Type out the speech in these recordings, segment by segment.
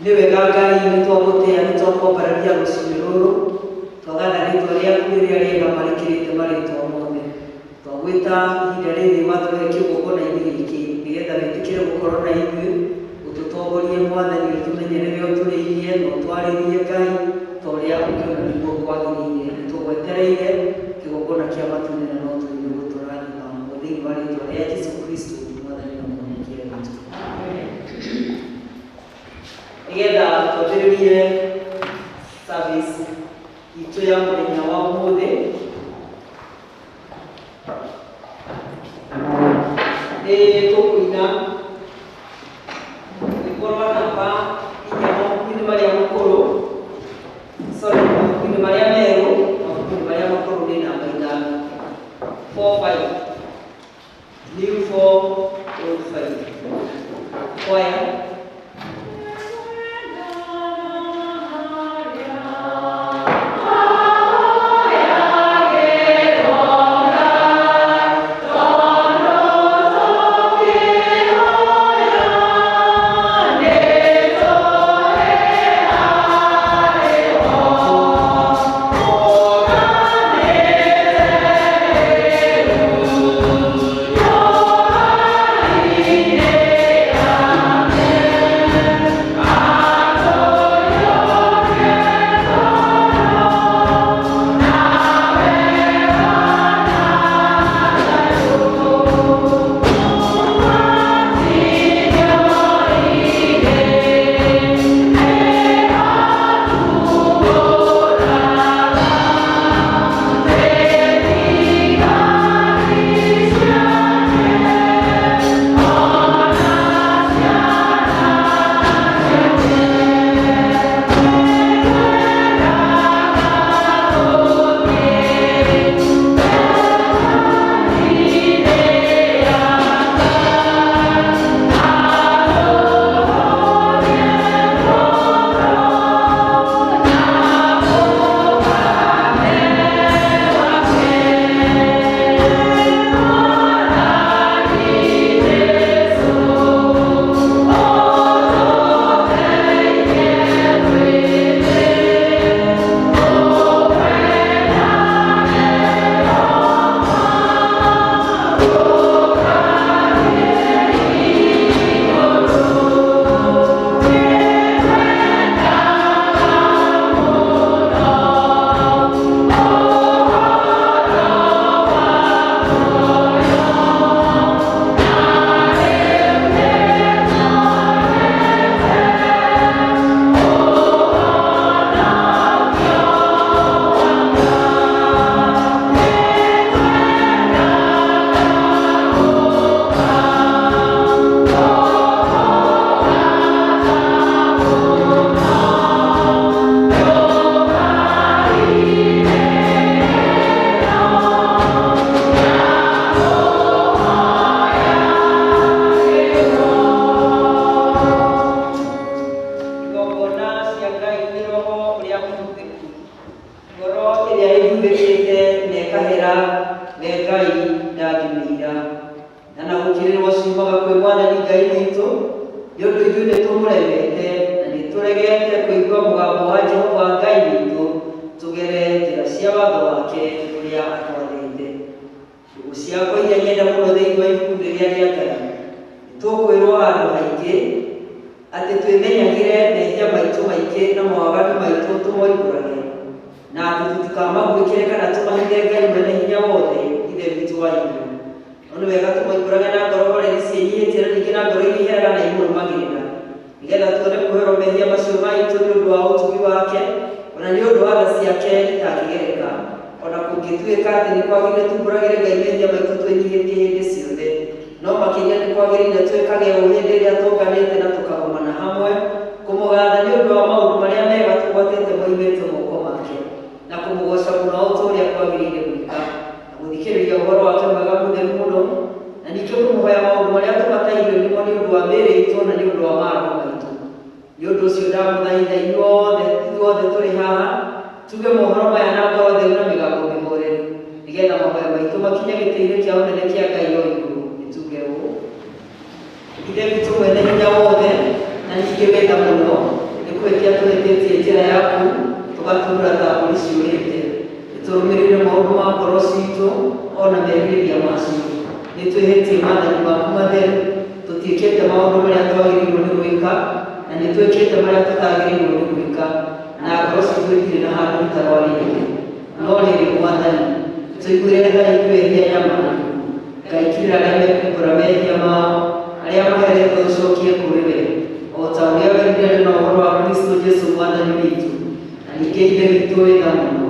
niwe Ngai nĩ twamũtĩa nĩ twakwambararia rũciinĩ rũrũ twagatha rĩtwa rĩaku rĩrĩa rĩega marĩkĩrĩte marĩtwa mothe twagwĩta ihinda rĩrĩ matũhe kĩgongona-inĩ gĩkĩ nĩgetha wĩtĩkĩre gũkorwo na ithuĩ ũtũtongorie Mwathani ũtũmenyere rĩrĩa ũtũrĩirie na ũtwarĩrie Ngai ta ũrĩa ũkĩona nĩguo kwagĩrĩire nĩ tũgwetereire kĩgongona kĩa matunda na no tũigue gũtũrathima thĩinĩ wa rĩtwa rĩa Jesũ Kristo Mwathani na Mwokozi witũ. Nĩgetha twambĩrĩrie service itũ ya mũthenya wa ũmũthĩ nĩ tũkũina gũkorwo namba inya mabuku-inĩ marĩa makũrũ mabuku-inĩ marĩa merũ mabuku-inĩ marĩa makũrũ nĩ namba ithano 4-5 new 4 old 5 choir. Ithe witũ mwene hinya wothe na ningĩ wenda mũno kwetia twetetie njĩra yaku tũgatũũra ta mbũri ciũrĩte nĩtũrũmĩrĩire maũndũ ma ngoro citũ ona merirĩria macio nĩtwĩhĩtie maathani maku matheru tũtiĩkĩte maũndũ marĩa twagĩrĩirwo nĩ gwĩka na nĩtwĩkĩte marĩa tũtagĩrĩirwo nĩ gwĩka na ngoro citũ itirĩ na handũ itarwarĩte no rĩrĩ Mwathani tũiguĩre tha ithuĩ nyamanu ngaikira arĩa mekumbũra mehia mao arĩa maheretwo ũcokie kũrĩ we o ta ũrĩa werire na ũhoro wa Kristo Jesũ Mwathani witũ na ningĩ ithe witũ wĩ tha mũno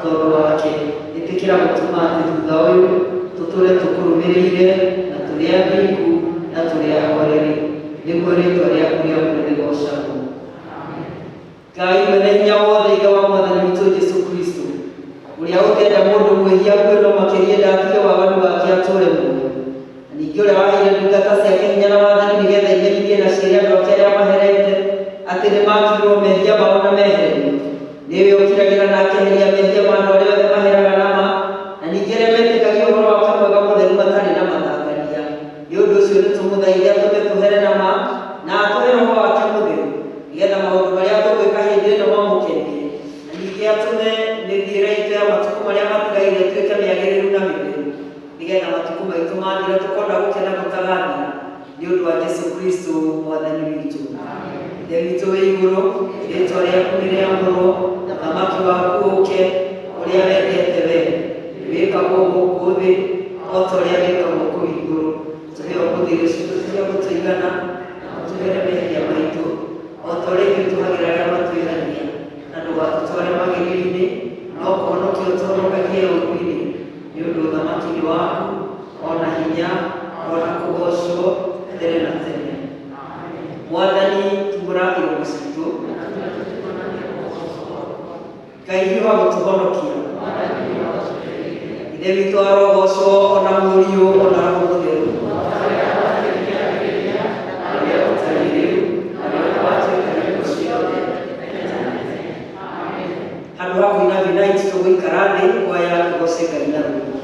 tondũ wake ĩtĩkĩra gũtũma atĩ thutha ũyũ tũtũũre tũkũrũmĩrĩire na tũrĩ athingu na tũrĩ ahoreri nĩguo rĩĩtwa rĩaku rĩamũre rĩgocagwo. Ngai mwene hinya wothe Ithe wa Mwathani witũ Jesũ Kristo ũrĩa ũtenda mũndũ mwĩhia kwĩrwo makĩria ndatige waganu wake atũũre muoyo na ningĩ ũrĩa waheire ndungata ciake hinya na wathani nĩgetha imenyithie na ciĩre andũ ake arĩa maherete atĩ nĩmakirwo mehia mao na mehererio nĩwe ũkiragĩra na akeheria mehia ma andũ arĩa othe maheraga nama na ningĩ arĩa metĩkagia ũhoro wake mwega mũtheru matarĩ na mathangania nĩ ũndũ ũcio nĩtũmũthaithia atũme tũhere nama na atũhe roho wake mũtheru nĩgetha maũndũ marĩa tũgwĩka hĩndĩ ĩno mamũkenie na ningĩ atũme mĩthiĩre itũ ya matukũ marĩa matigaire ĩtuĩke mĩagĩrĩru na mĩtheru nĩgetha matukũ maitũ mathira tũkona gũkena gũtagathira nĩ ũndũ wa Jesũ Kristo Mwathani witũ. Ithe witũ wĩ igũrũ rĩĩtwa rĩaku nĩ rĩamũrwo ũthamaki waku ũũke ũrĩa wendete wee wĩkagwo gũkũ thĩ o ta ũrĩa wĩkagwo kũu igũrũ tũhe ũhũthĩri citũ cia gũtũigana na ũtũhere mehia maitũ o ta ũrĩa ithuĩ tũhagĩra arĩa matwĩhania na ndũgatũtware magerio-inĩ no kũhonokia ũtũhonokagie ũũru-inĩ nĩ ũndũ ũthamaki nĩ waku ona hinya ona kũgocwo tene na tene. Mwathani tumbũra irũngo citũ Ngai hiũha gũtũhonokia Ithe witũ arogocwo ona Mũriũ ona Roho Mũtheru handũ ha kũinamina itũ tũgũikara thĩ kwaya tũgoce Ngai na rwĩmbo.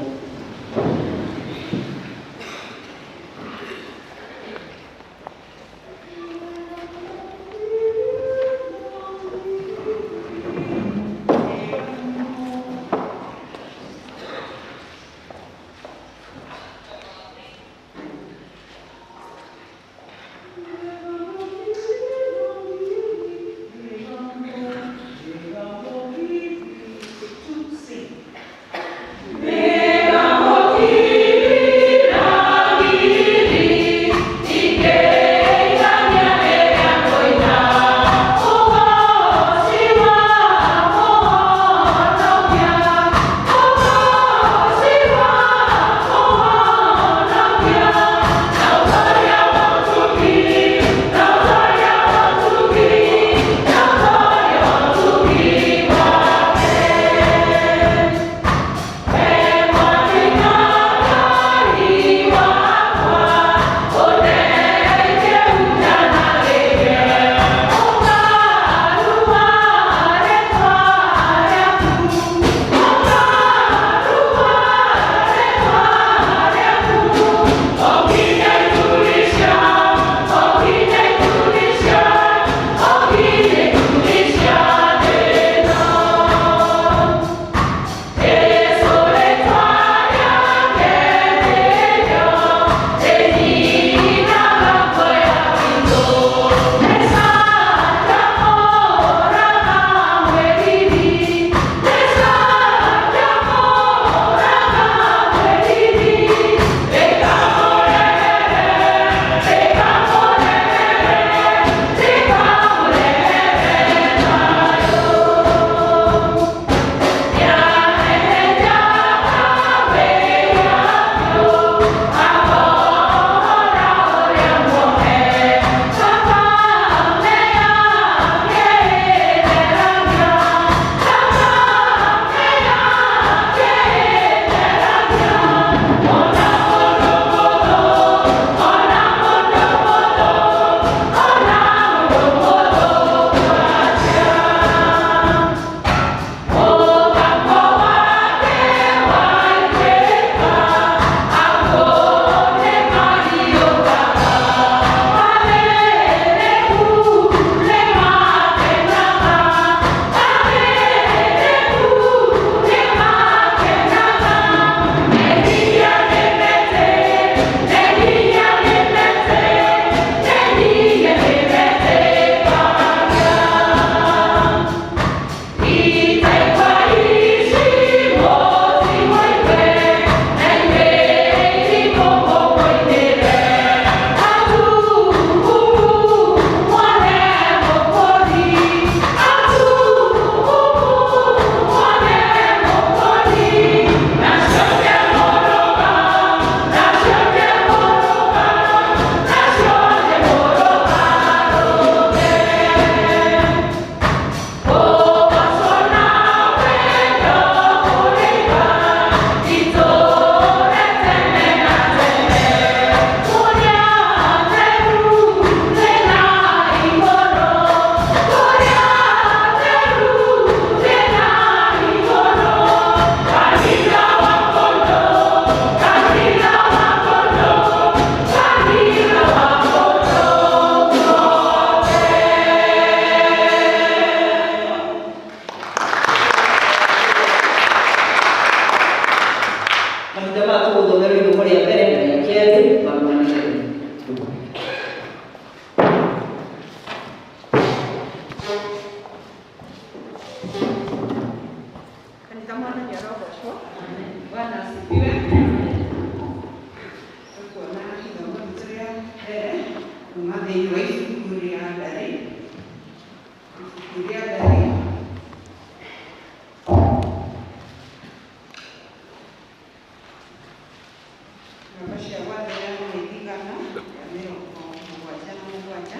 kuma thĩinĩ wa ibuku rĩa Ndari. Ibuku rĩa Ndari namba cia gwathĩrĩra nĩ igana rĩa mĩrongo mũgwanja na mũgwanja.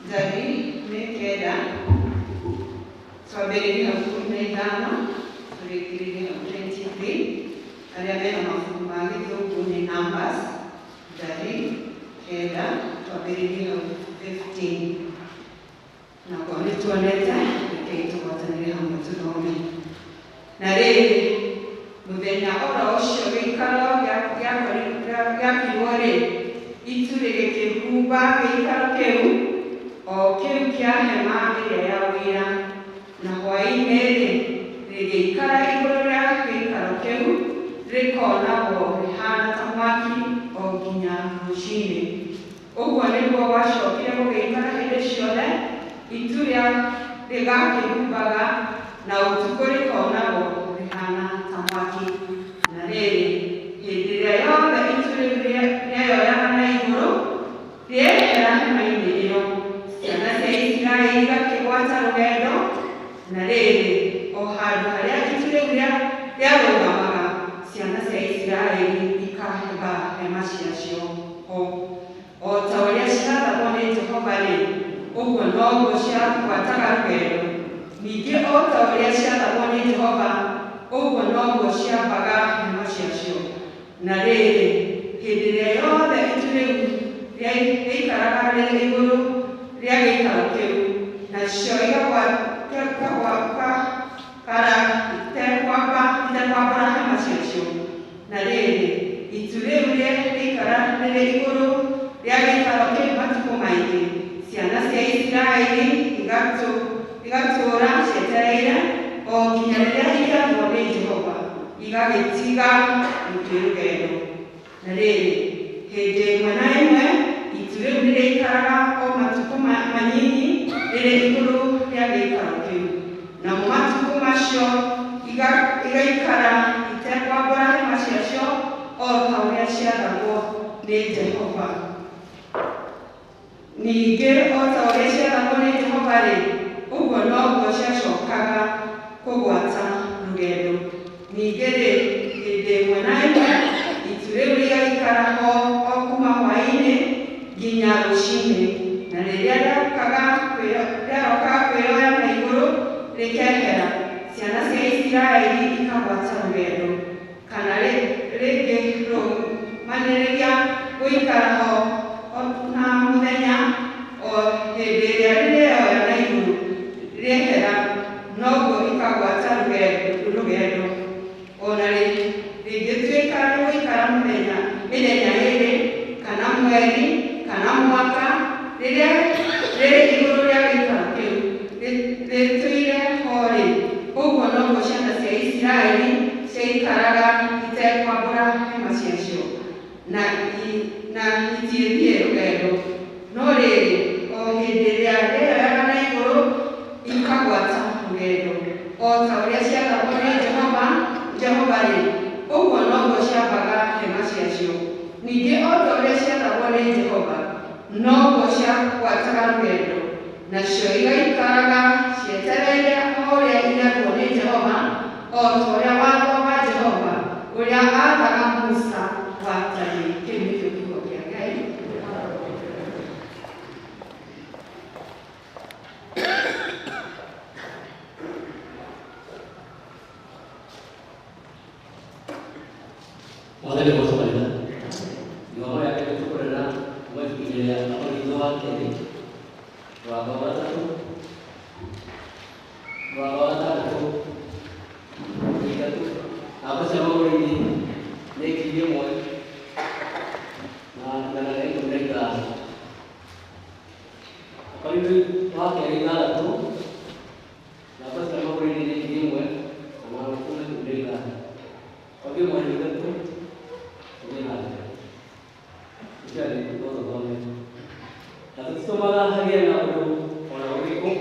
Ndari nĩ kenda, twambĩrĩrie hau 15 tũrĩkĩrĩrie hau 23. Arĩa mena mabuku ma Gĩthũngũ nĩ Numbers. Ndari kenda, twambĩrĩrie hau 15. Nakuo nĩ tuonete, rekei tũgwatanĩre hamwe tũthome. Na rĩrĩ, mũthenya oro ũcio gĩikaro gĩakirwo-rĩ, itu rĩgĩkĩhumba gĩikaro kĩu, o kĩu kĩa hema ĩrĩa ya Ũira, na hwaĩ-inĩ-rĩ rĩgĩikara igũrũ rĩa gĩikaro kĩu, rĩkonagwo rĩhana ta mwaki o nginya rũciinĩ. Ũguo nĩguo gwacokire gũgĩikara hĩndĩ ciothe, itu rĩgakĩhumbaga na ũtukũ rĩkonagwo rĩhana ta mwaki. Na rĩrĩ, hĩndĩ ĩrĩa yothe itu rĩu rĩeyoyaga na igũrũ rĩehera hema-inĩ ĩyo, ciana cia Isiraeli igakĩgwata rũgendo. Na rĩrĩ, o handũ harĩa itu rĩu rĩarũgamaga, ciana cia Isiraeli ikahamba hema ciacio ho. O ta ũrĩa ciathagwo nĩ Jehova-rĩ, ũguo noguo ciagwataga rũgendo. Ningĩ o ta ũrĩa ciathagwo nĩ Jehova, ũguo noguo ciambaga hema ciacio. Na rĩrĩ, hĩndĩ ĩrĩa yothe itu rĩu rĩaikaraga rĩrĩ igũrũ rĩa gĩikaro kĩu, nacio itekwambara hema ciacio. Na rĩrĩ, itu rĩu rĩaikara rĩrĩ igũrũ rĩa gĩikaro kĩu matukũ maingĩ, ciana cia Isiraeli igatũũra cietereire o nginya rĩrĩa igathwo nĩ Jehova, igagĩtiga rũgendo. Na rĩrĩ, hĩndĩ ĩmwe na ĩmwe itu rĩu nĩrĩikaraga o matukũ manyinyi rĩrĩ igũrũ rĩa gĩikaro kĩu, namo matukũ macio igaikara itekwambara hema ciacio o ta ũrĩa ciathagwo nĩ Jehova. Ningĩ o ta ũrĩa ciathagwo nĩ Jehova-rĩ, ũguo noguo ciacokaga kũgwata rũgendo. Ningĩ-rĩ, hĩndĩ ĩmwe na ĩmwe itu rĩu rĩgaikara ho o kuma hwaĩ-inĩ nginya rũciinĩ, na rĩrĩa rĩarokaga kwĩyoya na igũrũ rĩkehera, ciana cia Isiraeli ikagwata rũgendo. Kana rĩngĩ rũmanĩrĩria gũikara ho na mũthenya, o hĩndĩ ĩrĩa rĩrĩyoya na igũrũ rĩehera, noguo ikagwata rũgendo. Ona rĩngĩtuĩka nĩ gũikara mĩthenya ĩrĩ, kana mweri, kana mwaka, rĩrĩa rĩrĩ igũrũ rĩa gĩikaro kĩu rĩtũire ho-rĩ, ũguo noguo ciana cia Isiraeli ciaikaraga itekwambara hema ciacio na itiĩthiĩ rũgendo. No rĩrĩ, o hĩndĩ ĩrĩa rĩeyoyaga na igũrũ ikagwata rũgendo, o ta ũrĩa ciathagwo nĩ Jehova-rĩ, ũguo noguo ciambaga hema ciacio. Ningĩ o ta ũrĩa ciathagwo nĩ Jehova, noguo ciagwataga rũgendo, nacio igaikaraga cietereire o ũrĩa inathwo nĩ Jehova, o ta ũrĩa watho wa Jehova ũrĩa athaga Musa watariĩ. Kĩu nĩkĩo kiugo kĩa Ngai. Mwathani gũtũbarĩra mĩgomo yake gũtũkũrĩra kuma ibuku-inĩ rĩa Korinitho wa kerĩ mũrango wa gatatũ mũrango wa gatandatũ ithatũ namba cia magũrũ-inĩ nĩ 1,000 na igana rĩa ikũmi na ithano. Korinitho wa kerĩ ithathatũ namba cia magũrũ-inĩ nĩ 1,000 na magana ikũmi na ithano. Korinitho mweri ithatũ tusomaga hagĩa na ũndũ ona ũngĩhĩtũka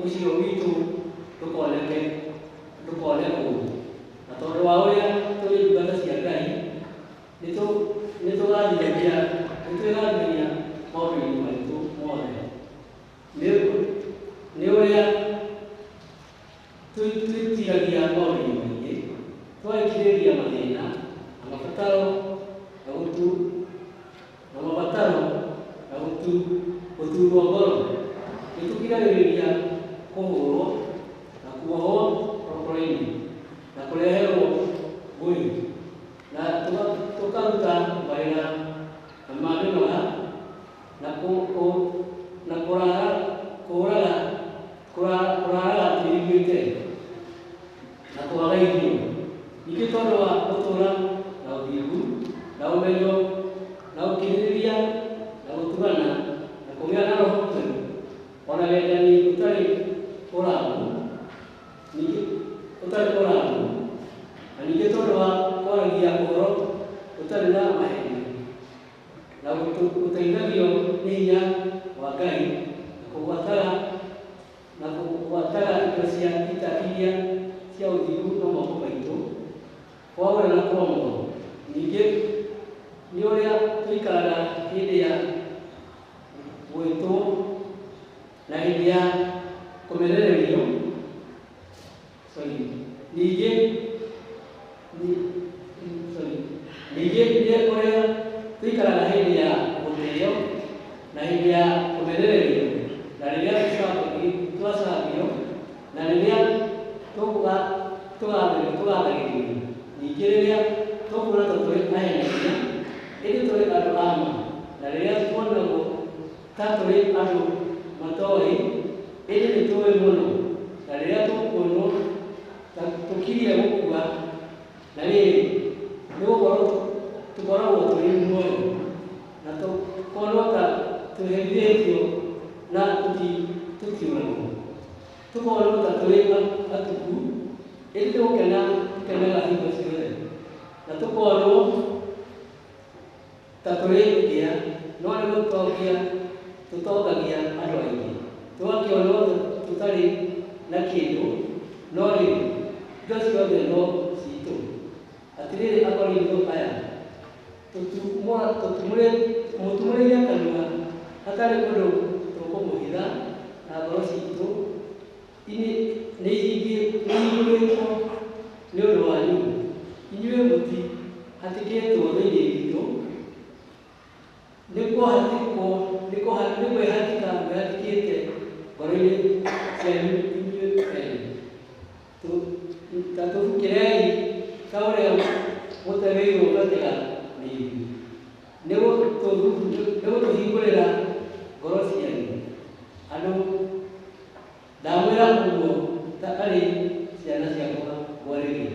ũcio witũ ndũkoneke ũũru. Na tondũ wa ũrĩa tũrĩ ndungata cia Ngai nĩtũgathiragia maũndũ-inĩ maitũ mothe. Nĩ ũrĩa twĩtiragia maũndũ-inĩ maingĩ, tũgakirĩrĩria mathĩna na mabataro na gũturwo ngoro. Nĩtũkiragĩrĩria kũhũrwo na kuohwo rũkũrũ-inĩ na kũreherwo ngũĩ, na tũkaruta mawĩra ma mĩnoga na kũraga tũiguĩte na kwaga irio. Ningĩ tondũ wa gũtũũra na ũthingu na ũmenyo na ũkirĩrĩria na gũtugana na kũgĩa na roho mwerũ, ona wendani ũtarĩ ũramu, na ningĩ tondũ wa kwaragia ũhoro ũtarĩ na maheni na gũteithagio nĩ hinya wa Ngai na kũgwataga indo cia ita iria cia ũthingu na moko maitũ kwa ũrĩa na kwa mũno. Ningĩ nĩ ũrĩa tũikaraga hĩndĩ ya gwĩtwo na hĩndĩ ya kũmenererio. Ningĩ nĩ ũrĩa tũikaraga hĩndĩ ya gũtĩĩo na hĩndĩ ya kũmenererio, na rĩrĩa twacambio na rĩrĩa tũgathagĩrĩrio. Ningĩ rĩrĩa tũkuona ta tũrĩ ahenagia, ĩndĩ tũrĩ andũ a ma, na rĩrĩa tuonagwo ta tũrĩ andũ matooĩ, ĩndĩ nĩ tũĩ mũno, na rĩrĩa tũkuonwo ta tũkirie gũkua, na rĩrĩ nĩgũkorwo tũkoragwo tũrĩ muoyo na tũkorwo ta tũherithĩtio na tũtiũragwo, tũkorwo ta tũrĩ atuku, ĩndĩ tũkenaga hingo ciothe, na tũkorwo ta tũrĩ ngĩa, no nĩ tũtongagia andũ aingĩ, tũgakĩonwo tũtarĩ na kĩndũ, no rĩrĩ indo ciothe no citũ. Atĩrĩrĩ Akorintho aya, mũtumũrĩire kanua hatarĩ ũndũ tũkũmũhitha, na ngoro citũ nĩ ihingũrĩtwo nĩ ũndũ wanyu. Inyuĩ mũtihatĩkĩtwo thĩinĩ witũ, nĩ kwĩhatĩka mwĩhatĩkĩte ngoro-inĩ cianyu inyuĩ ene. Ta tũbukĩrei ta ũrĩa mũtegeirwo gatĩga nĩ ithuĩ, nĩgũtũhingũrĩra ngoro cianyu. Andũ ndamwĩra ũguo ta arĩ ciana ciakwa mwarĩria.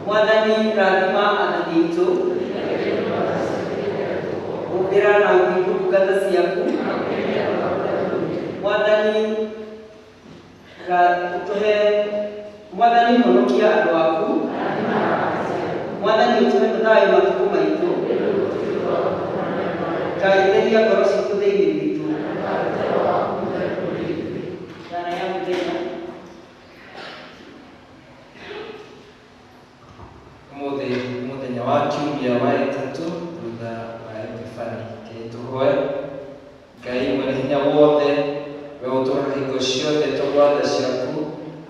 Mwathani rathima athani aitũ, ũmbĩra na ũthingu ndungata ciaku. Mwathani ũtũhe, Mwathani honokia andũ aku. Mwathani ũtũhe thayũ matukũ maitũ. Ngai theria ngoro citũ thĩinĩ witũ. Ndara ya mũthenya. Mũthenya wa kiumia wa ĩtatũ thutha wa Epifani, tũhoe. Ngai mwene hinya wothe, we ũtũraga hingo ciothe tũgwatha ciaku,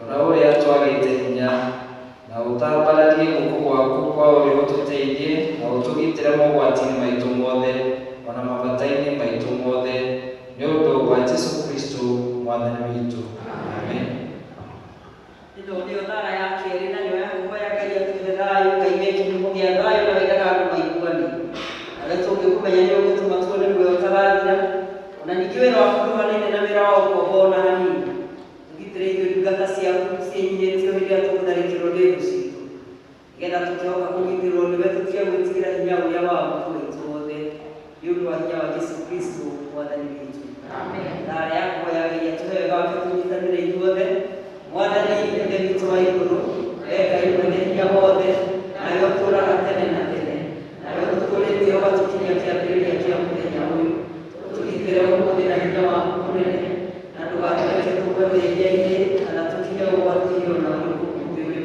ona ũrĩa twagĩte hinya, na ũtambararie guoko gwaku kwa ũrĩo ũtũteithie, na ũtũgitĩre mogwati-inĩ maitũ mothe, ona mabata-inĩ maitũ mothe, nĩ ũndũ wa Jesũ Kristo mwathani witũ. Amen. Ĩno nĩyo thara ya kerĩ, na nĩyo ya kũhoya Ngai atũhe thayũ. Ngai wee kĩhumo gĩa thayũ na wendaga andũ maiguane. Arĩa tũngĩkũmenya nĩ ũgũtũma tuone muoyo ũtarathira, ona ningĩ wĩra waku ndũhanaine na wĩra wa ũkombo ona hanini. Tũgitĩre ithuĩ ndungata ciaku ciĩnyihĩtio hĩndĩ ĩrĩa tũgũtharĩkĩrwo nĩ thũ citũ, nĩgetha tũkĩhoka kũgitĩrwo nĩwe tũtiagwĩtigĩra hinya ũrĩa wa mũtũ witũ wothe, nĩ ũndũ wa hinya wa Jesũ Kristo mwathani witũ. Thara ya kũhoya Ngai atũhe wega wake tũnyitanĩre ithuothe. Mwathani ithe witũ wa igũrũ, wee Ngai mwene hinya wothe, nawe ũtũũraga tene na tene, nawe ũtũtũrĩtie ũgatũkinyia kĩambĩrĩria kĩa mũthenya ũyũ. Tũgitĩre ũmũthĩ na hinya waku mũnene, na ndũgatũreke tũgwe mehia-inĩ kana tũkinye ũgwati-inĩ ona ũrĩkũ mũthĩ ũyũ.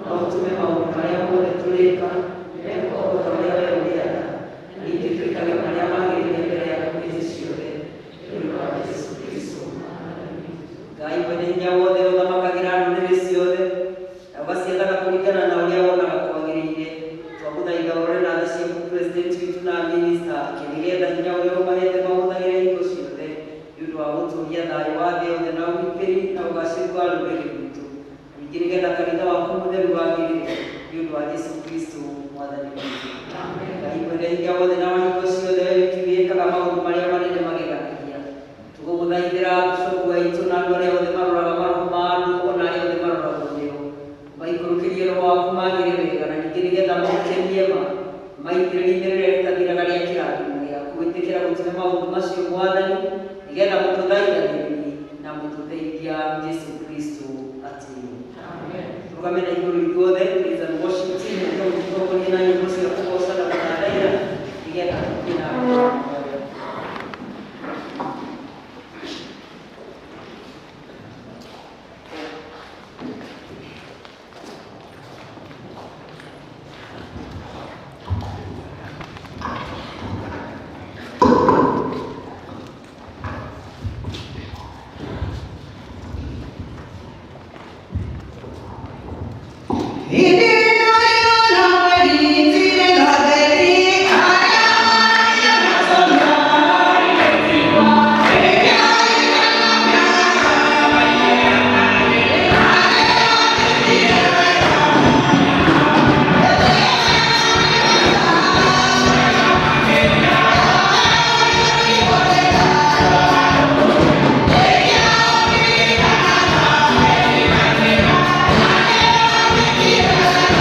No ũtũme maũndũ marĩa mothe tũrĩka mekwo o ta ũrĩa wee ũrĩenda, ningĩ twĩkage marĩa magĩrĩire mbere yaku hĩndĩ ciothe, nĩ ũndũ wa Jesũ Kristo mwathani witũ. Ngai mwene hinya wothe ũthamakagĩra ndũrĩrĩ ciothe, na ũgaciathaga kũringana na ũrĩa wonaga kwagĩrĩire. Twagũthaitha ũrore na tha ciaku president witũ na minista, nĩgetha hinya ũrĩa ũmahete mahũthagĩre hingo ciothe, nĩ ũndũ wa gũtũũria thayũ wa thĩ yothe na ũgitĩri na ũgacĩru wa rũrĩrĩ rwitũ. Ningĩ nĩgetha kanitha waku mũtheru wagĩrĩre, nĩ ũndũ wa Jesũ Kristo mwathani witũ. Ngai mwene hinya wothe na wa hingo ciothe, wee wiki wĩkaga maũndũ marĩa manene mageganagia. Tũgũgũthaithĩra bishop witũ na andũ arĩa othe maroraga maroho ma andũ, ona arĩa othe maroragwo nĩo, maikũrũkĩrie roho waku magĩre wega, na ningĩ nĩgetha maũkenie maitĩrĩrie rĩrĩa rĩtathiraga rĩa kĩrathimo gĩaku. Gwĩtĩkĩra gũtũhe maũndũ macio Mwathani, nĩgetha mũtũthaithagĩrĩrie na mũtũteithia Jesũ Kristo atĩrĩ. Tũrũgame na igũrũ ithuothe, praise and worship team, tũtongorie na nyĩmbo cia kũgoca na gũthathaiya, nĩgetha tũthiĩ na mbere. Yeah.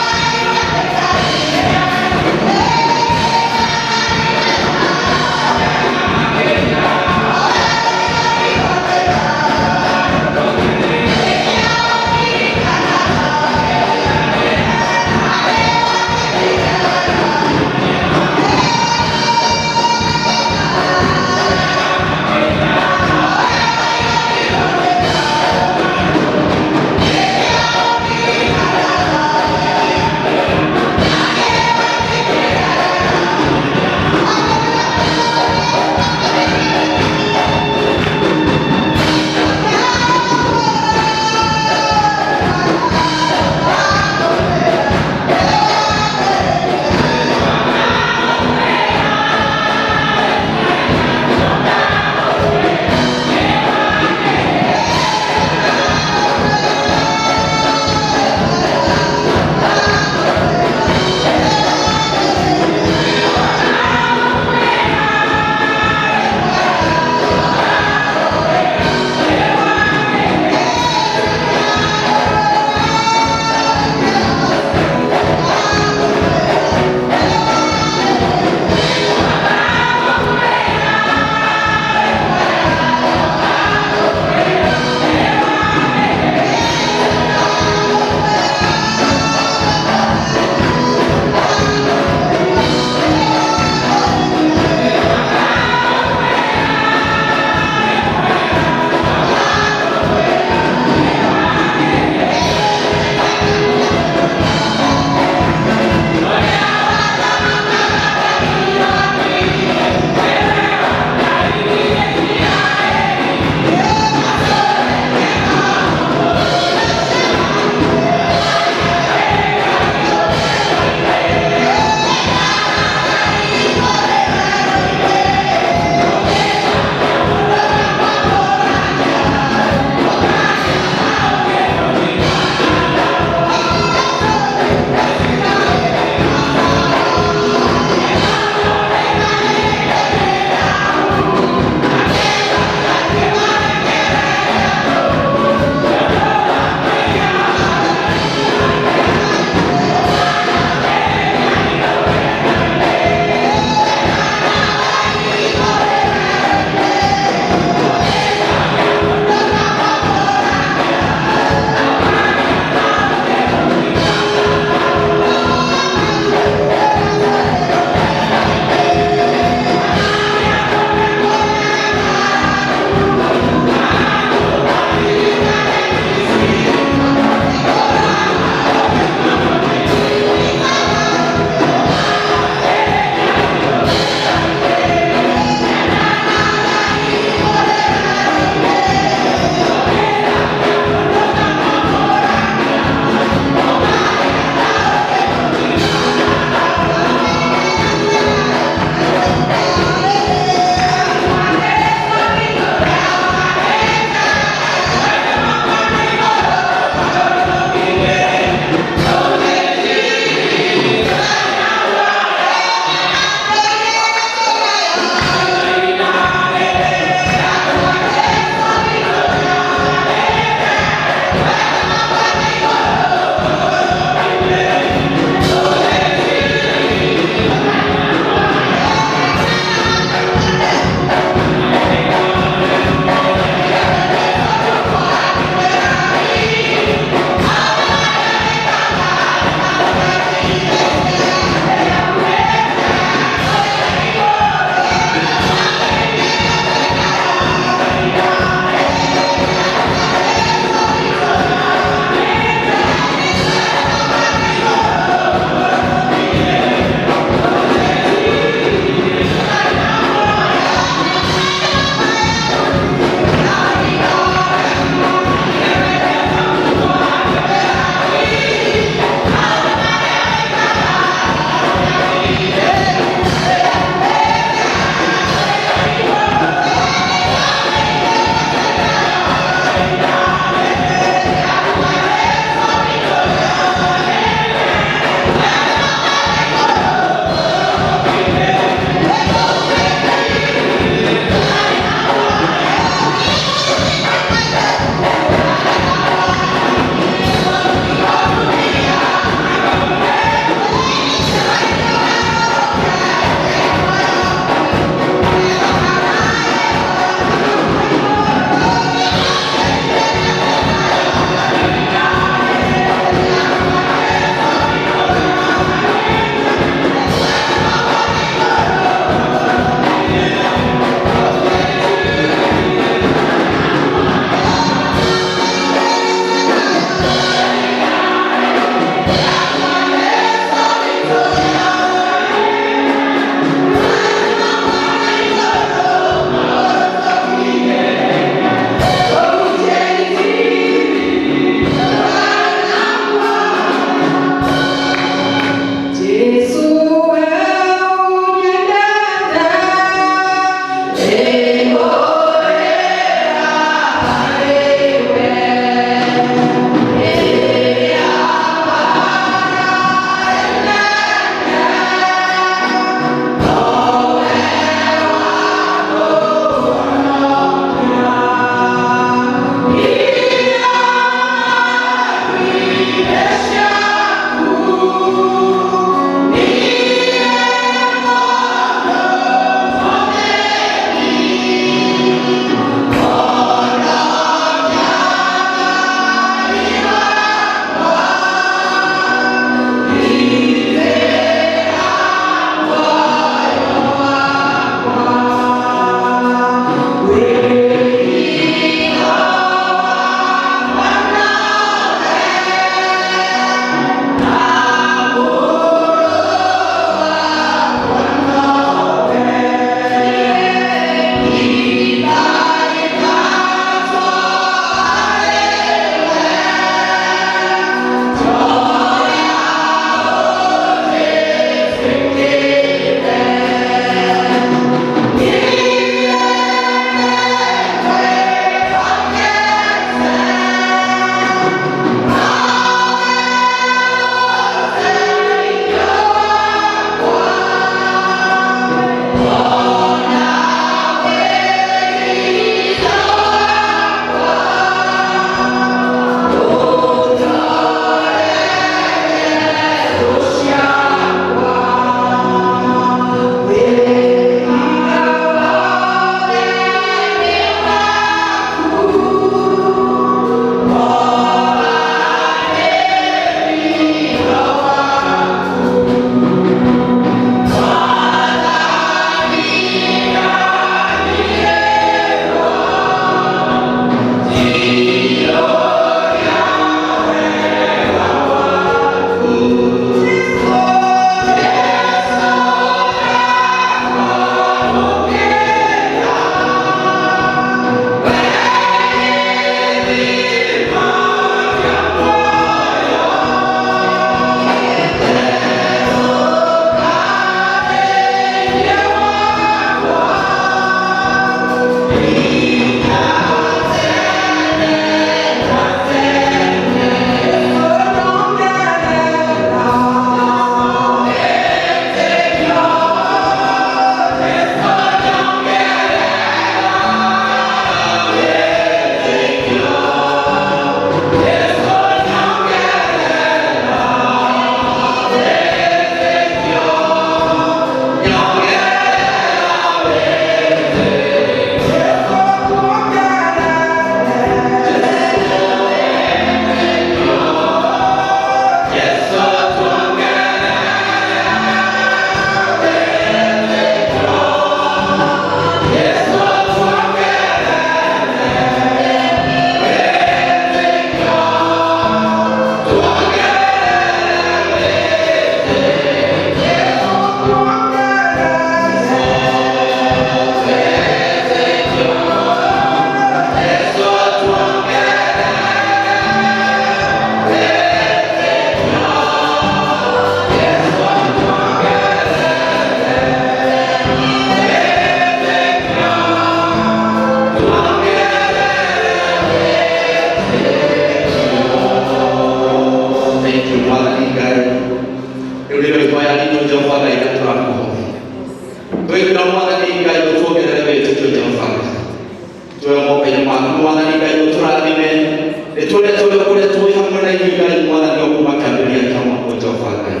Nitwendete kule tui hamwe na inyuĩ Ngai Mwathani okumakambĩrĩria kĩama kwa Jehova Ngai.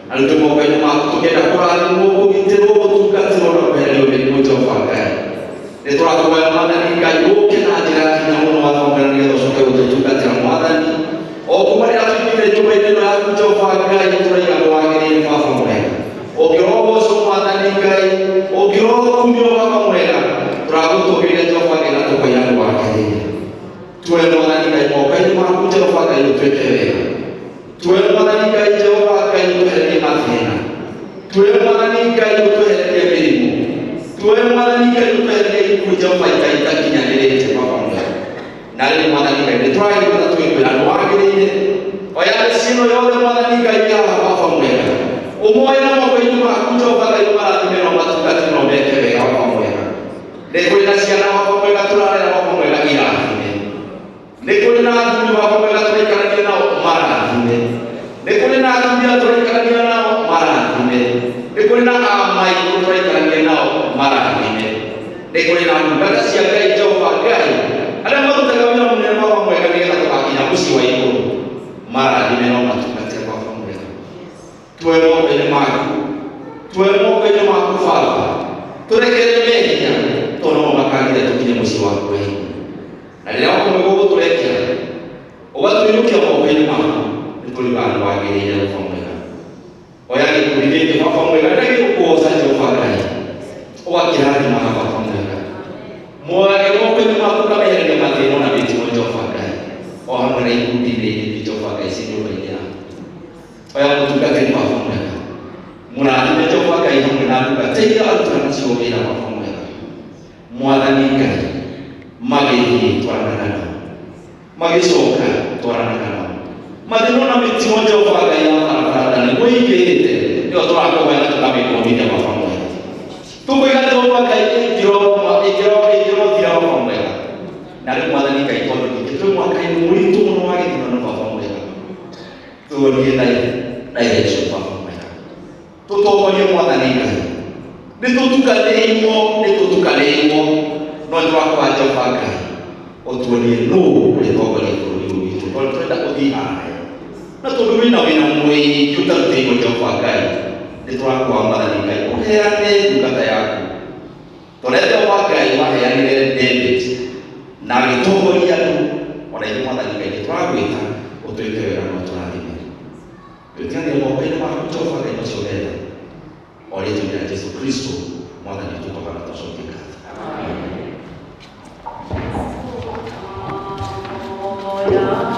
Na rĩu moko-inĩ maku tũkĩenda kũrathimwo, kũgitĩrwo, gũtungatĩrwo na kweherio mĩrimũ Jehova Ngai. Nĩtũrakũhoya Mwathani Ngai ũũke na njĩra ya hinya mũno wathomera nĩgetha ũcoke gũtũtungatĩra Mwathani. O kuma rĩrĩa tũkinyire nyũmba-inĩ ĩno yaku Jehova Ngai tũraiga nĩ wagĩrĩire Baba mwega. Ũngĩrogocwo Mwathani Ngai, ũngĩrokumio Baba mwega, tũragũtũgĩria Jehova Ngai na tũkoiga nĩ wagĩrĩire. Tuwe Mwathani Ngai moko-inĩ maku Jehova Ngai ũtwĩke wega. Tuwe Mwathani Ngai Jehova Ngai ũtwehererie mathĩna. Tuwe Mwathani Ngai ũtwehererie mĩrimũ. Tuwe Mwathani Ngai ũtwehererie ikuũ Jehova Ngai itakinyanĩrĩte Baba mwega. Na rĩu Mwathani Ngai nĩtũragĩrĩra twĩkwĩra nĩ wagĩrĩire. Oya mĩciĩ-ĩno yothe Mwathani Ngai yaha Baba mwega. Ũmoe na moko-inĩ maku Jehova Ngai ũmarathime na ũmatungatĩre na ũmeke wega Baba mwega. Nĩ kũrĩ na ciana Baba mwega tũrarera Baba mwega irathime. Nĩ kũrĩ na athuri Baba mwega tũraikarania nao marathime. Nĩ kũrĩ na atumia tũraikarania nao marathime. Nĩ kũrĩ na amaitũ tũraikarania nao marathime. Nĩ kũrĩ na ndungata cia Ngai Jehova Ngai arĩa marutaga wĩra mũnene Baba mwega nĩgetha tũgakinya mũciĩ wa igũrũ. Marathime na ũmatungatĩre Baba mwega. Tuwe moko-inĩ maku, tuwe moko-inĩ maku Baba. Tũrekere mehia tondũ no makagire tũkinye mũciĩ waku wa igũrũ. Na rĩrĩa wakomwe gũgũtũrekera ũgatũinũkia moko-inĩ maku nĩtũriũgaga nĩ wagĩrĩire Baba mwega. Oya gĩkundi gĩkĩ Baba mwega rĩrĩa gĩgũkũgoca Jehova Ngai ũgakĩrathima Baba mwega. Moyage moko-inĩ maku ũkamehereria mathĩna na mĩtino Jehova Ngai o hamwe na ikundi-inĩ ici Jehova Ngai ci nyũmba-inĩ yaku. Oya mũtungatĩri Baba mwega, mũrathime Jehova Ngai hamwe na ndungata iria arutaga nacio wĩra Baba mwega. Mwathani Ngai magĩthiĩ twaranaga nao, magĩcoka twaranaga nao. Mathĩna na mĩtino Jehova Ngai ya barabara nĩguo ingĩhĩte nĩo tũrakũhoya na tũkamĩkũmithia Baba mwega. Tũkwĩga Jehova Ngai ĩngĩrothira Baba mwega. Na rĩu Mwathani Ngai tondũ ningĩ twĩ mwaka-inĩ mũritũ mũno wa gĩthurano Baba mwega, tuonie direction Baba mwega. Tũtongorie Mwathani Ngai. Nĩtũtukanĩirwo no tũrakũhoya Jehova Ngai ũtuonie nũũ ũrĩtongoria bũrũri ũyũ witũ tondũ tũrenda gũthiĩ haraya. Na tondũ wĩna wĩra mũingĩ ũtarutĩirwo Jehova Ngai, nĩtũrakũhoya Mwathani Ngai ũheane ndungata yaku. Tondũ Jehova Ngai waheanire David na agĩtongoria andũ, ona ithuĩ Mwathani Ngai nĩtũragwĩta ũtwĩke wega na ũtũrathime. Twĩtĩkanie moko-inĩ maku Jehova Ngai macio wega. O rĩĩtwa rĩa Jesũ Kristo Mwathani tũtoka na tũcokie ngatho. Amen. Yeah.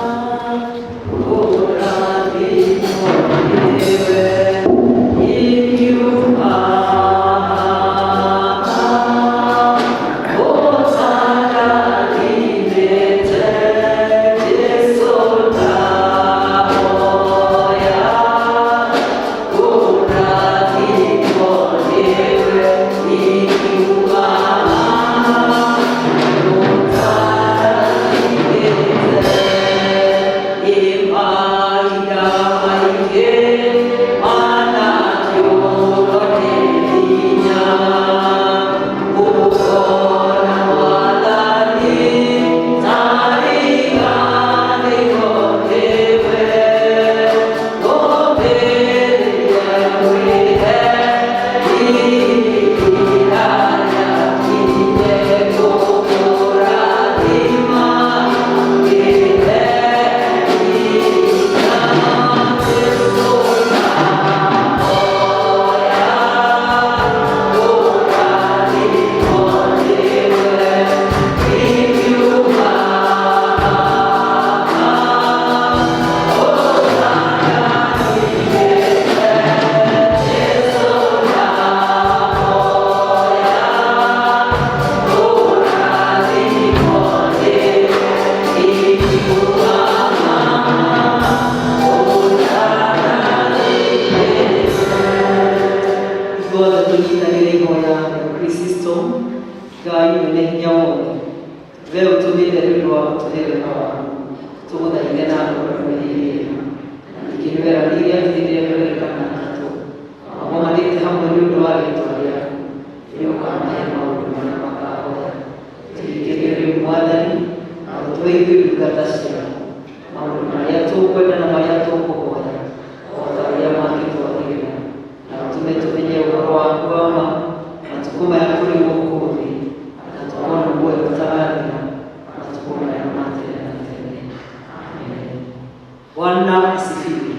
asifiwe.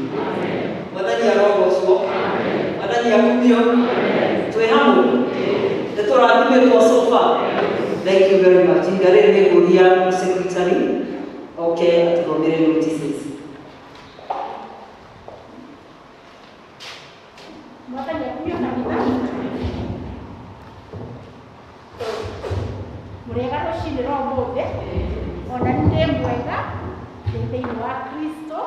Mwathani arogocwo, Mwathani akumio, twĩ hamwe, nĩtũrathimitwo so far. Thank you very much. Ihinda rĩrĩ nĩ ngũria secretary oke atũthomere notices. Mwathani akumio kanitha. Mũrega rũcinĩ rwa ũmũthĩ, ona nĩ mwega thĩinĩ wa Kristo,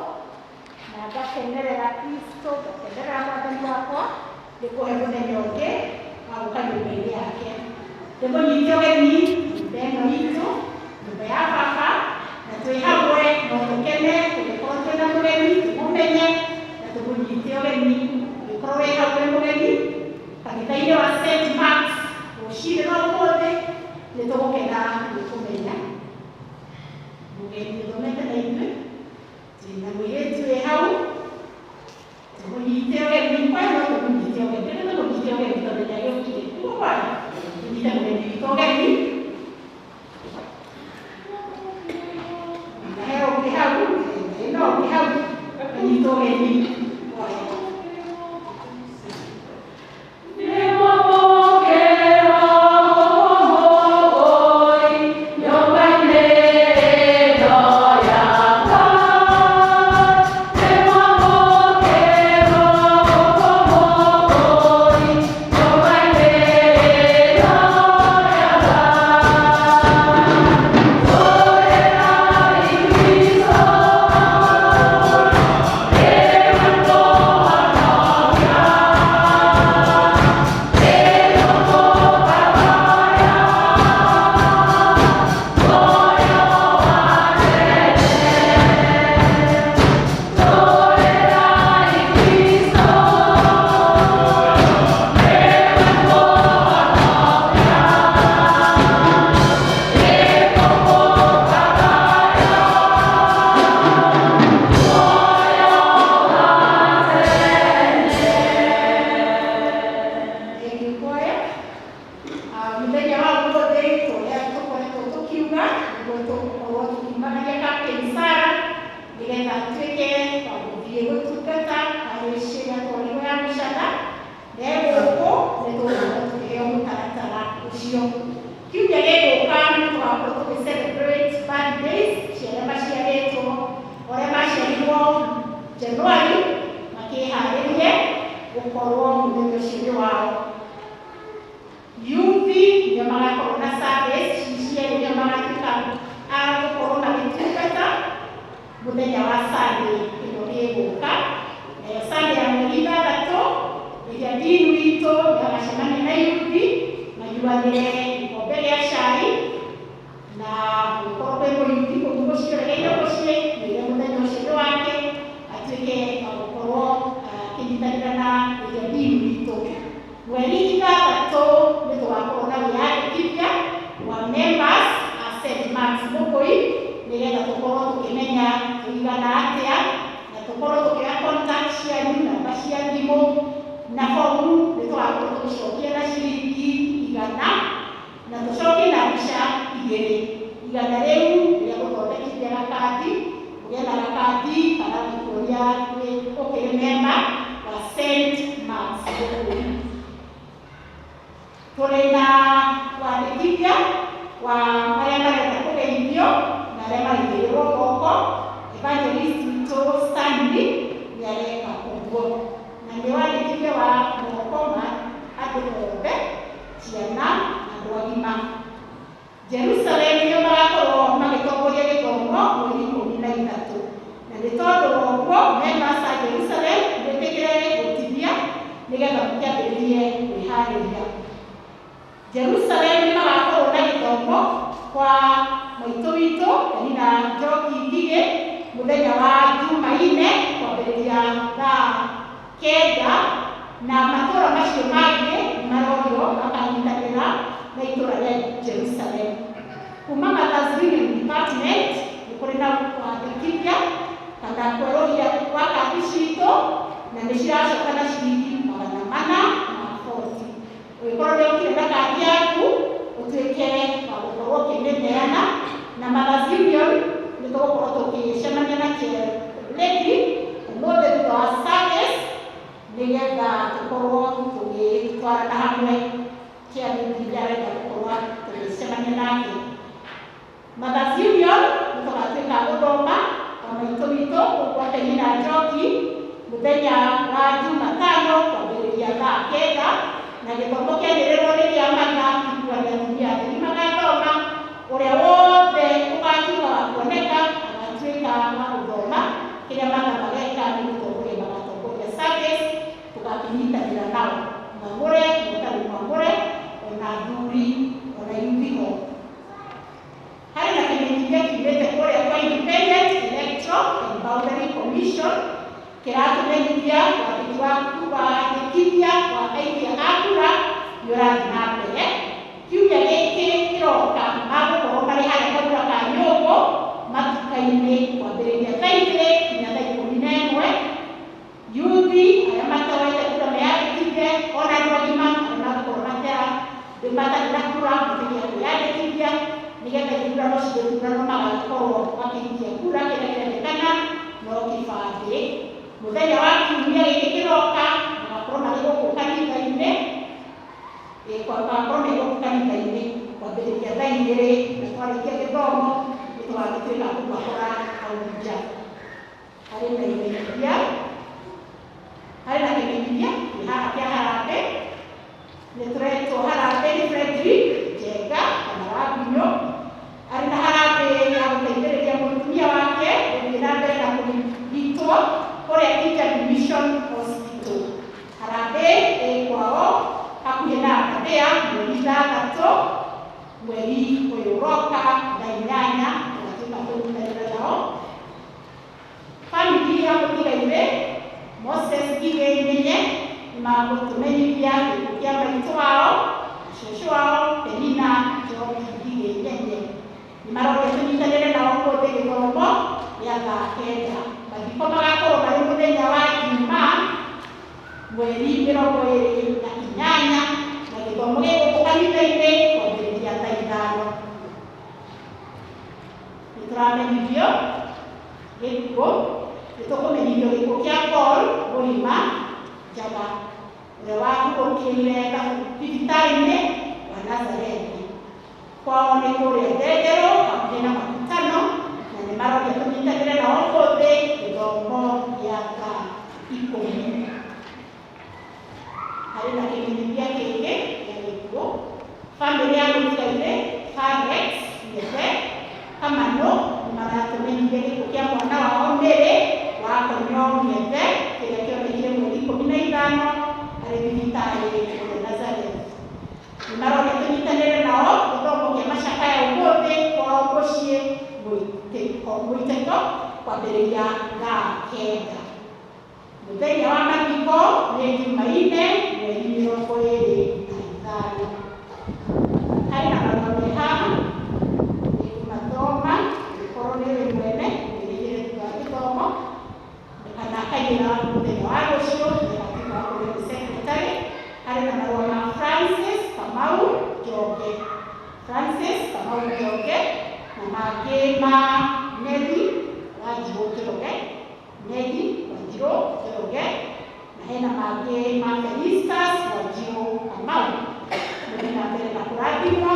na ngakenerera Kristo, ngakenerera Mwathani wakwa nĩ kũhe mũthenya ũngĩ wa gũka nyũmba-inĩ yake. Ndĩmũnyite ũgeni nyũmba ĩno itũ, nyũmba ya baba, na twĩ hamwe no tũkene tũgĩkorwo twĩna mũgeni tũmũmenye, na tũmũnyite ũgeni ũgĩkorwo wĩ hamwe mũgeni kanitha-inĩ wa St. Mark's rũcinĩ rwa ũmũthĩ. Nĩtũgũkena gũkũmenya mũgeni ũthomete na ithuĩ, twĩna mũirĩtu wĩ hau, tũmũnyite ũgeni. Kwani no tũmũnyite ũgeni? Ndĩrenda tũmũnyite ũgeni tondũ nĩagĩũkire. Nĩguo kwani tũnyite mũgeni witũ ũgeni. Na he ũngĩ hau, ĩno ũngĩ hau, anyite ũgeni. tũgĩtwarana hamwe kĩambĩrĩria kĩrĩa arenda gũkorwo tũgĩcemania nake. Mothers Union nĩ tũgatuĩka a gũthoma kwa maitũ witũ gũkũ Penina Njoki mũthenya wa Jumatano kwambĩrĩria thaa 9, na gĩthomo kĩanĩrĩrwo nĩ kĩa mathaa ikuwa nĩ atumia atheri magathoma. Ũrĩa wothe ũgatuĩka wa kuoneka agatuĩka wa gũthoma kĩrĩa mathaa mageka nĩ gũtongoria magatongoria service, tũgakĩnyitanĩra nao mamũre mũtarĩ mamũre ona athuri ona yuthigo. Harĩ na kĩmenyithia kiumĩte kũrĩa kwa Independent Electoral and Boundary Commission kĩratũmenyithia wandĩkithia wa aikia a kura nĩ ũrathiĩ na mbere. Kiumia gĩkĩ kĩroka magũkorwo marĩ harĩa karuga ka nyũngũ matuka-inĩ kwambĩrĩria thaa 2 nginya thaa 11. Yuthi arĩa matoete kura meyandĩkithie, ona andũ agima arĩa magũkorwo matarĩ na kura matigia kwĩyandĩkithia nĩgetha ithurano cigĩthurano magakorwo makĩhikia kura kĩrĩa kĩrendekana no kĩbandĩ. Mũthenya wa kiumia gĩkĩ kĩroka magakorwo marĩ gũkũ kanitha-inĩ, magakorwo marĩ gũkũ kanitha-inĩ kwambĩrĩria thaa 2 na twarĩkia gĩthomo nĩ tũgagĩtuĩka kũmahora hau nja. Harĩ na imenyithia, harĩ na kĩmenyithia kĩ haha kĩa harambĩ. Nĩ tũretwo harambĩ nĩ Frederick Njenga kana Wambinyo, arĩ na harambĩ ya gũteithĩrĩria mũtumia wake gũthiĩ na mbere na kũrigitwo kũrĩa Teacher Mission Hospital. Harambĩ ĩ kwao hakuhĩ na Aberdea mweri 3 mweri ũyũ ũroka thaa 8 tũgatuĩka kũrutanĩra nao. Family ya mũtigairĩ Moses Ngigĩ Imenye nĩ magũtũmenyithia gĩkuũ kĩa maitũ wao na cũcũ wao Penina Njoki Ngigĩ Imenye. Nĩ maroria tũnyitanĩre nao ũmũthĩ gĩthomo gĩa thaa 9. Mathiko magakorwo marĩ mũthenya wa Jumaa mweri 28 na gĩthomo gĩkũ kanitha-inĩ kwambĩrĩria thaa 5. Nĩ tũramenyithio gĩkuũ, nĩ tũkũmenyithio gĩkuũ kĩa Paul Mũrima Njaga ũrĩa wahurũkĩire thibitarĩ-inĩ wa Nazareti. Kwao nĩ kũrĩa Ndengerũ hakuhĩ na Makutano, na nĩ maroria tũnyitanĩre nao ũmũthĩ gĩthomo gĩa thaa 10. Harĩ na kĩmenyithia kĩngĩ gĩa gĩkuũ. Famĩlĩ ya mũtigairĩ Farex Nyende Kamano nĩ maratũmenyithia gĩkuũ kĩa mwana wao Mary wa Konyo Nyende kĩrĩa kĩonekire mweri 15 harĩ thibitarĩ ya Nazareti. Nĩ maroria tũnyitanĩre nao gĩthomo kĩa macakaya ũmũthĩ kwao mũciĩ Mũitĩko kwambĩrĩria thaa 9. Mũthenya wa mathiko nĩ Jumaine mweri 25. Harĩ na maroria haha nĩ kũmathoma angĩkorwo nĩ we mwene wĩrĩgĩrĩru wa gĩthomo kana akaigĩra mũthenya wa rũciũ agatuĩka wa kũrĩa nĩ secretary. Harĩ na marũa ma Francis Kamau Njoge na mangĩ ma Neli Wanjirũ Njoroge, na hena mangĩ ma Felistas Wanjirũ Kamau. Mũthĩ na mbere na kũrathimwo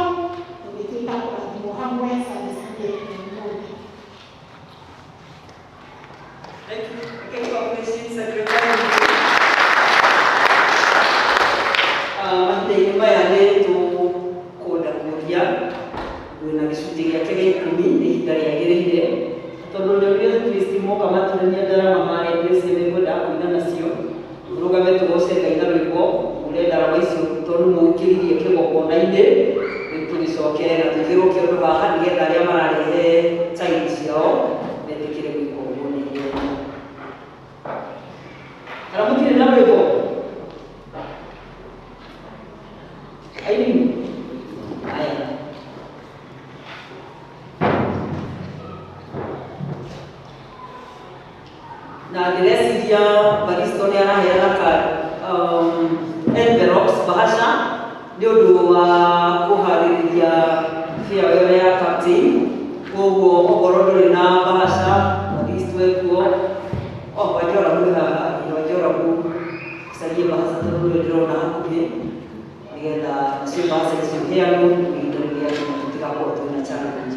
tũgĩtuĩka kũrathimwo hamwe service-inĩ ũmũthĩ. Thank you. Okay, Congratulations, Secretary. Mahinda-inĩ maya nĩ tũkwenda kũria wĩna gĩcunjĩ gĩake gĩa 10 nĩ ihinda rĩagĩrĩire, tondũ nĩũrĩa Kristi moka maturania ndarama marĩa Kristi nĩngwenda kũina nacio. Tũrũgame tũgoce Ngai na rwĩmbo ũrĩa ndarama icio tondũ mũkĩririe kĩgongona-inĩ tũgĩcoke na tũigĩrwo kĩondo haha nĩgetha arĩa mararehe child ciao metĩkĩre gwĩka ũguo nĩ ihenya. Kana mũtirĩ na rwĩmbo? Airini? Haya. Na ndĩreciria Baristo nĩ araheana envelopes bahasha nĩ ũndũ wa kũharĩrĩria farewell ya captain. Koguo okorwo ndũrĩ na bahasha Baristo ekuo Wanjorabu haha Wanjorabu caria bahasha tondũ ndĩrona hakuhĩ hakuhĩ nĩgetha acio basa icio heanwo ihinda rĩrĩa tũtigakorwo twĩna challenge.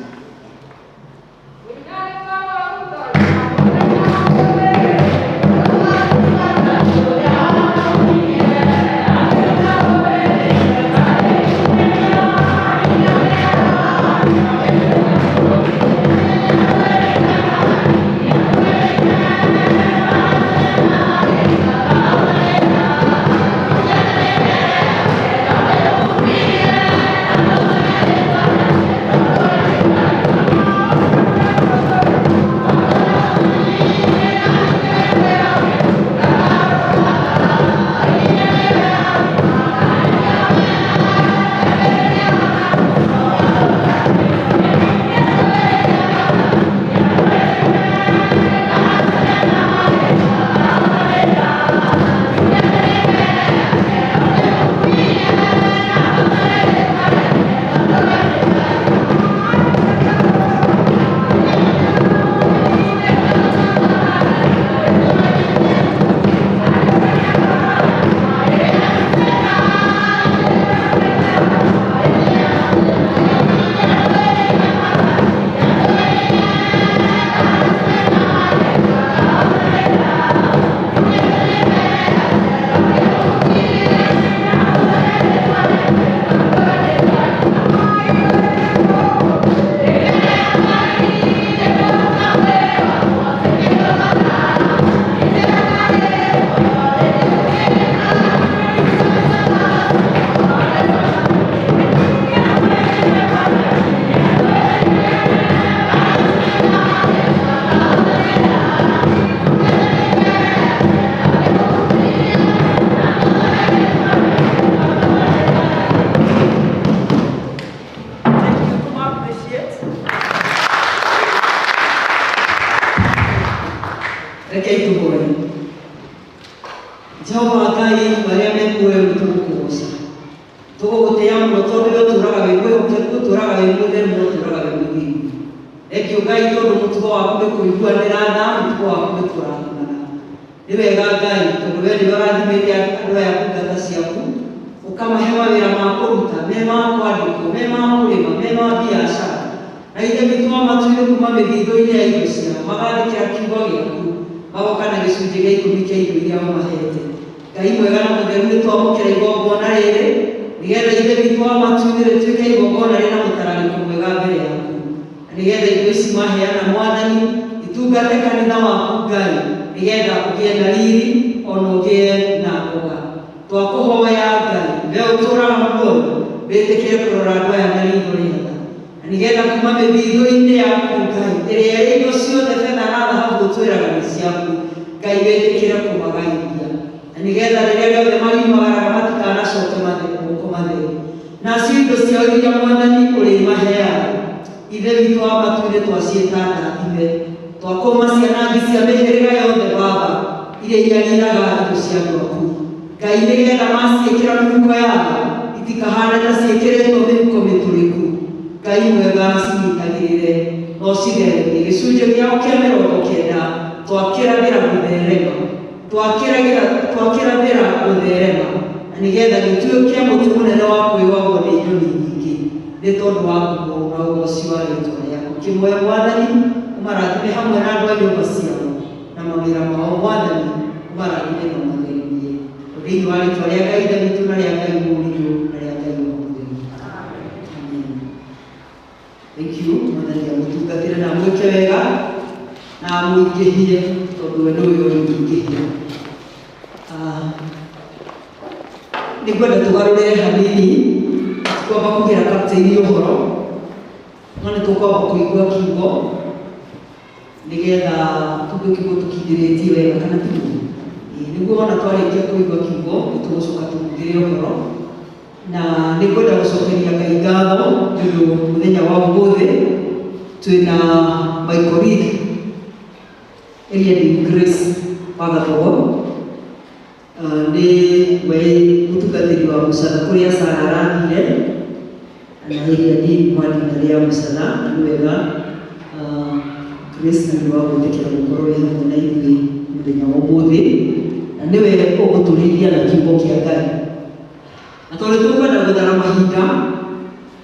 Na tondũ tũkwenda gũthara mahinda,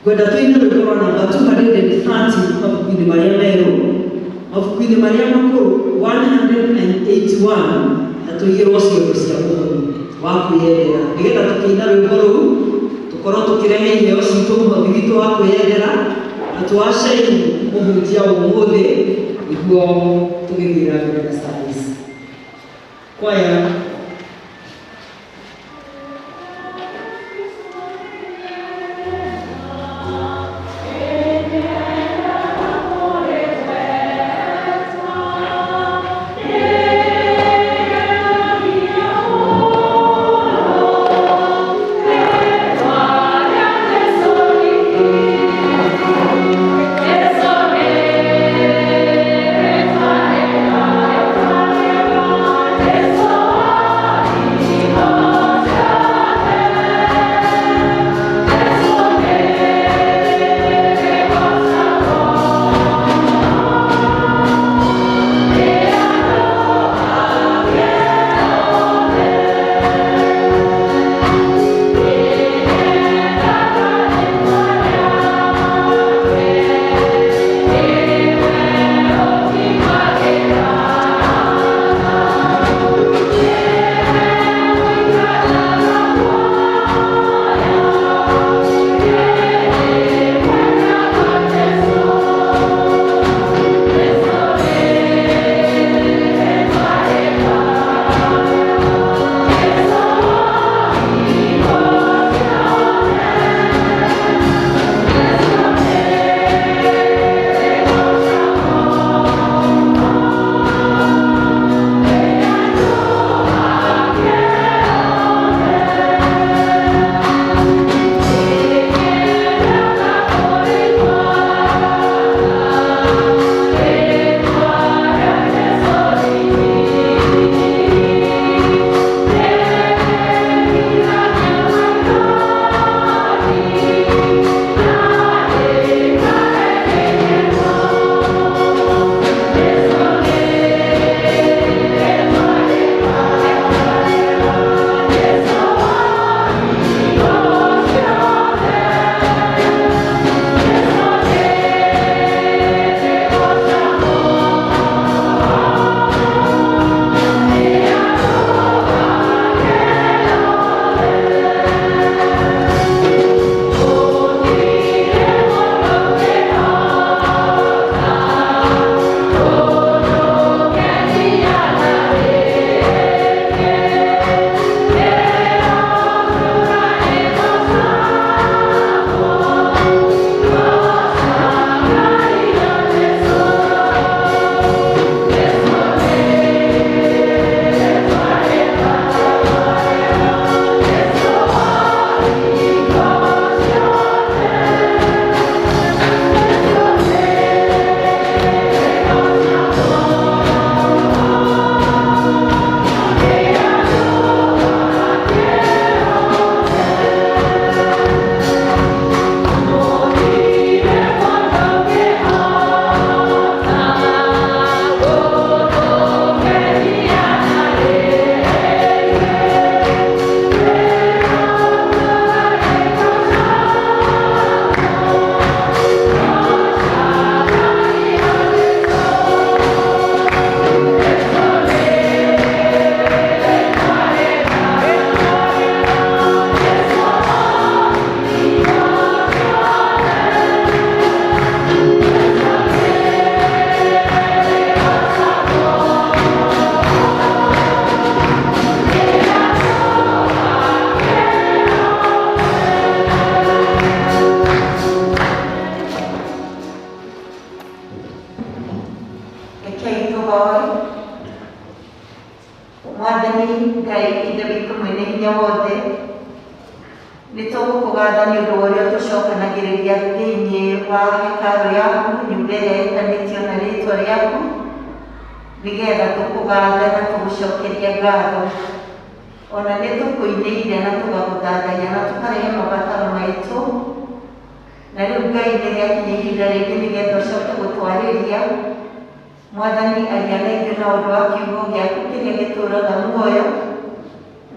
ngwenda tũine rwĩmbo rwa namba 230 mabuku-inĩ marĩa merũ, mabuku-inĩ marĩa makũrũ 181 na tũigĩrwo ciongo cia mũhothi wa kwĩyendera. Nĩgetha tũkĩina rwĩmbo rũu tũkorwo tũkĩrehe iheo citũ mũhothi witũ wa kwĩyendera na twacei mũhunjia ũmũthĩ nĩguo tũgĩthiĩra mbere na service. Kwaya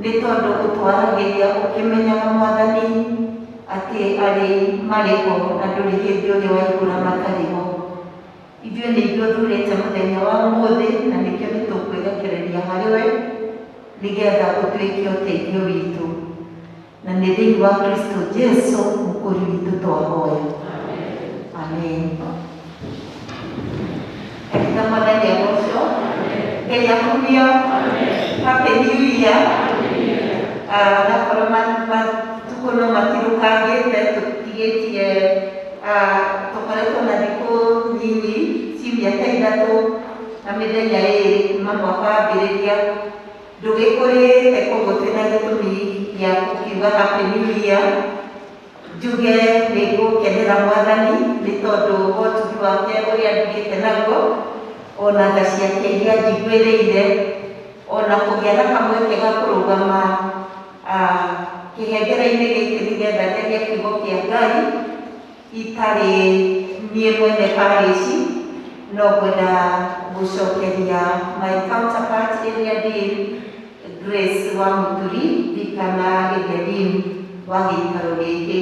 nĩ tondũ ũtwaragĩria ũkĩmenyaga Mwathani atĩ arĩ marĩho na ndũrĩ hĩndĩ ũrĩa waihũra matarĩ ho. Ithuĩ nĩ ithuthurĩte mũthenya wa ũmũthĩ na nĩkĩo nĩ tũkwĩrekereria harĩ we nĩgetha ũtuĩke ũteithio witũ. Na nĩ thĩinĩ wa Kristo Jesũ mũkũri witũ twahoya. Amen. Kanitha Mwathani agocwo. Ngai akumio. Happy New Year. Nakorwo matukũ no matirũkangĩte tũtigĩtie tũkoretwo na thikũ nyinyi ciumia ta ithatũ na mĩthenya ĩrĩ kuma mwaka wambĩrĩria ndũgĩkũrĩte, koguo twĩna gĩtũmi gĩa kukiuga Happy New Year. Njuge nĩngũkenera Mwathani nĩ tondũ wotugi wake ũrĩa ndugĩte naguo, ona tha ciake iria njiguĩrĩire, ona kũgĩa na kamweke ga kũrũgama kĩhengere-inĩ gĩkĩ nĩgetha nderie kiugo kĩa Ngai itarĩ niĩ mwene parishi, no ngwenda gũcokeria my counterpart ĩrĩa ndĩ Grace wa Mũturi Thikana Gĩtheri wa gĩikaro gĩkĩ.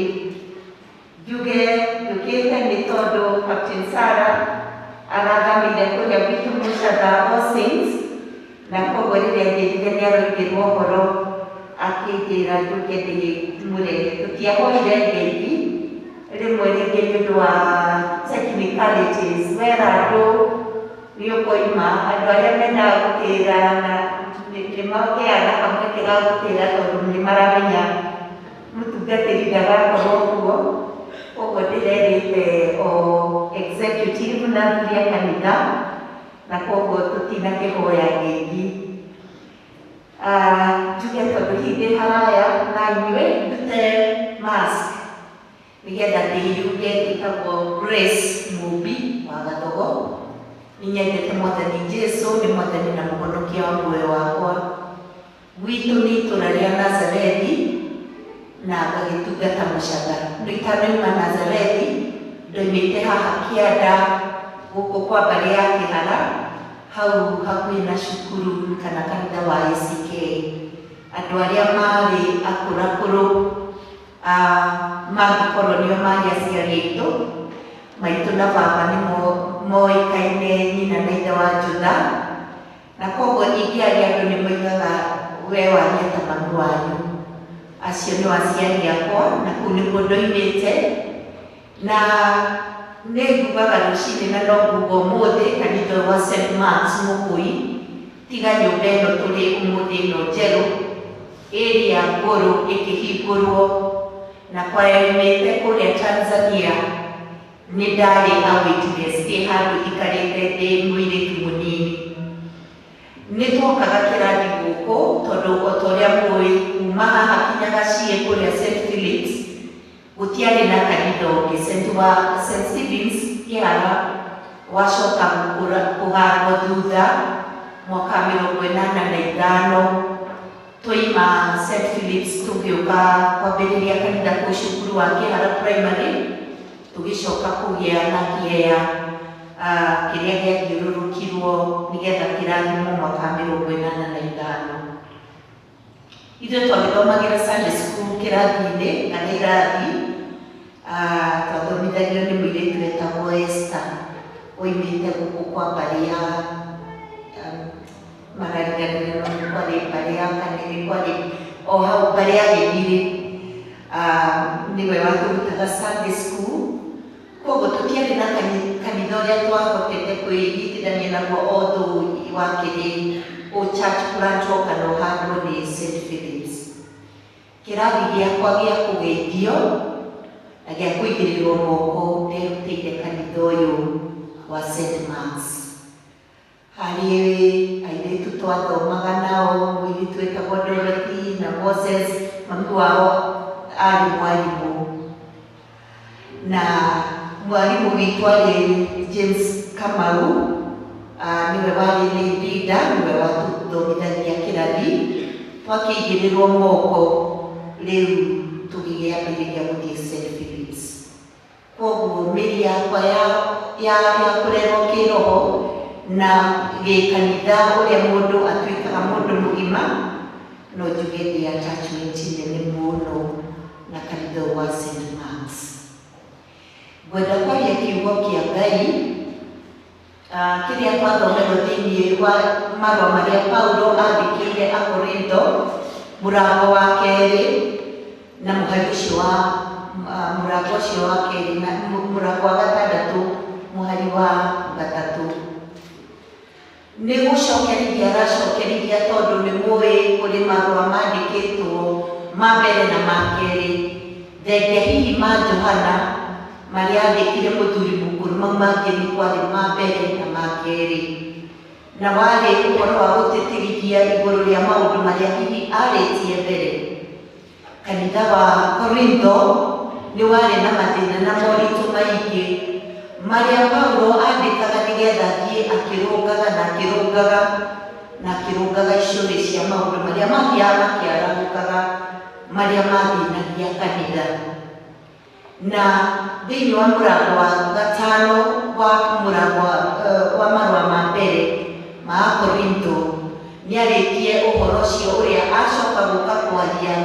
Njuge njũkĩte nĩ tondũ Captain Sarah arathamire kũrĩa gwitũ Mũcatha All Saints, na koguo rĩrĩa njĩrire nĩ aroigĩrwo ũhoro akĩnjĩra njũke ndĩmũrehe. Tũtiahoire ngeithi rĩmwe rĩngĩ nĩ ũndũ wa technicalities, wera andũ nĩ ũkoima andũ arĩa mendaga gũtĩra na nĩmagĩaga kamweke ga gũtĩra tondũ nĩ maramenya mũtungatĩri ndagakorwo kuo. Koguo ndĩrerĩte o executive na athuri a kanitha, na koguo tũtinakĩhoya ngeithi. Njuge tondũ hindĩ haraya na inyuĩ ndute mask nĩgetha ndĩyuge ĩtagwo Grace Mũmbi wa Gathogo. Nĩnyendete Mwathani Jesũ, nĩ Mwathani na mũhonokia wa muoyo wakwa. Gwitũ nĩ itũũra rĩa Nazarethi na ngagĩtungata Mũcatha. Ndĩtanauma Nazarethi, ndoimĩte haha Kĩanda gũkũ kwa mbarĩ ya Kĩhara, hau hakuhĩ na cukuru kana kanitha wa ACK. Andũ arĩa marĩ akũrakũrũ mangĩkorwo nĩo marĩ aciari aitũ, maitũ na baba nĩmo moĩkaine, nyina na ithe wa Njutha, na koguo ingĩaria andũ nĩ moigaga we waria ta mami wanyu. Acio nĩ aciari akwa na kũu nĩkuo ndoimĩte, na nĩ ngugaga rũcinĩ na no nguga ũmũthĩ kanitha wa St. Mark's Mũkũi, tiga nyũmba ĩno tũrĩ ũmũthĩ ĩno njerũ ĩrĩa ngũrũ ĩkĩhingũrwo na kwaya yumĩte kũrĩa Tanzania. Nĩ ndarĩ a witness ndĩ handũ ikarĩte ndĩ mũirĩtu mũnini. Nĩ twokaga kĩrathi gũkũ tondũ o ta ũrĩa mũĩ kuma haha kinya Gaciĩ kũrĩa St. Phillips gũtiarĩ na kanitha ũngĩ. St. Stephen's Kĩara wacoka kũgarwo thutha mwaka 1985 twoima St. Phillips tũgĩũka kwambĩrĩria kanitha kũu cukuru wa Kĩara Primary, tũgĩcoka kũgĩa na kĩea kĩrĩa gĩathiũrũrũkirwo nĩgetha kĩrathimwo mwaka 1985. Ithuĩ twagĩthomagĩra Sunday school kĩrathi-inĩ kana irathi, twathomithagio nĩ mũirĩtu wetagwo Esther oimĩte gũkũ kwa mbarĩ ya marariganĩra no nĩ kwarĩ mbarĩ ya Kanene, kwarĩ o hau mbarĩ ya Gĩthirĩ. Nĩwe watũrutaga Sunday school, koguo tũtiarĩ na kanitha ũrĩa twahotete kwĩnyitithania naguo although wakĩrĩ church branch kana ũhandwo nĩ St. Phillips. Kĩrathi gĩakwa gĩa kũgeithio na gĩa kũigĩrĩrwo moko nderutĩire kanitha ũyũ wa St. Mark's. Harĩ airĩtu twathomaga nao, mũirĩtu wetagwo Dorothy na Moses, mami wao arĩ mwarimũ, na mwarimũ witũ arĩ James Kamau, niwe warĩ leader, niwe watuthomithagia kĩrathi. Twakĩigĩrĩrwo moko rĩu tũgĩambĩrĩria gũthiĩ St. Phillips. Koguo mĩri yakwa ya kũrerwo kĩroho na gĩkanitha ũrĩa mũndũ atuĩkaga mũndũ mũgima no njuge ndĩ attachment nene mũno na kanitha wa St. Mark's. Ngwenda kwaria kiugo kĩa Ngai kĩrĩa twathomerwo thĩinĩ wa marũa marĩa Paulo andĩkĩire Akorintho mũrango wa 2 na mũhari ũcio wa mũrango ũcio wa 2 na mũrango wa 6 mũhari wa 3. Nĩ gũcokerithia aracokerithia tondũ nĩ mũĩ kũrĩ marũa mandĩkĩtwo ma mbere na ma kerĩ thengia hihi ma Johana marĩa andĩkire mũthuri mũkũrũ mau mangĩ nĩ kwarĩ ma mbere na ma kerĩ, na warĩ ũhoro wa gũtĩtĩrithia igũrũ rĩa maũndũ marĩa hihi arĩtie mbere. Kanitha wa Korintho nĩ warĩ na mathĩna na moritũ maingĩ marĩa Paulo andĩkaga nĩgetha thiĩ akĩrũngaga na akĩrũngaga icũrĩ cia maũndũ marĩa mathiaga makĩarahũkaga marĩa mathĩnagia kanitha. Na thĩinĩ wa mũrango wa 5 wa mũrango wa marũa ma mbere ma Korintho nĩ arĩtie ũhoro ũcio ũrĩa acoka gũka kwaria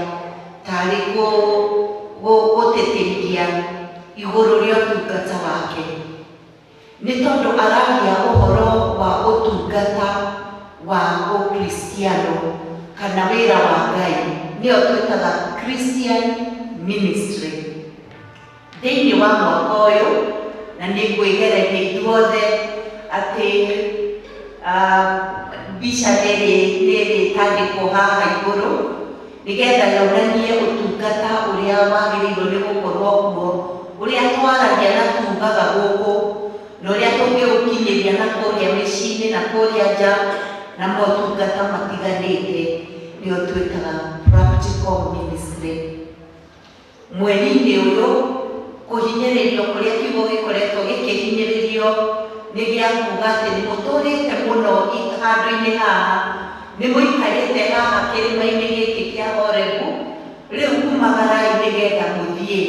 tarĩ gũtĩtĩrithia igũrũ rĩa ũtungata wake. Nĩ tondũ aragia ũhoro wa ũtungata wa ũkristiano kana wĩra wa Ngai, nĩyo twĩtaga Christian ministry. Thĩinĩ wa mwaka ũyũ na nĩ ngwĩgereria ithuothe atĩ mbica nĩrĩ tandĩkwo haha igũrũ nĩgetha yonanie ũtungata ũrĩa wagĩrĩirwo nĩ gũkorwo kuo, ũrĩa twaragia na tugaga gũkũ na ũrĩa tũngĩũkinyĩria na kũrĩa mĩciĩ-inĩ na kũrĩa nja na motungata matiganĩte, nĩyo twĩtaga practical ministry. Mweri-inĩ ũyũ kũhinyĩrĩrio kũrĩa kiugo gĩkoretwo gĩkĩhinyĩrĩrio nĩ gĩa kuga atĩ nĩ mũtũrĩte mũno handũ-inĩ haha, nĩ mũikarĩte haha kĩrĩma-inĩ gĩkĩ kĩa Horebu, rĩu kumagarai nĩgetha mũthiĩ,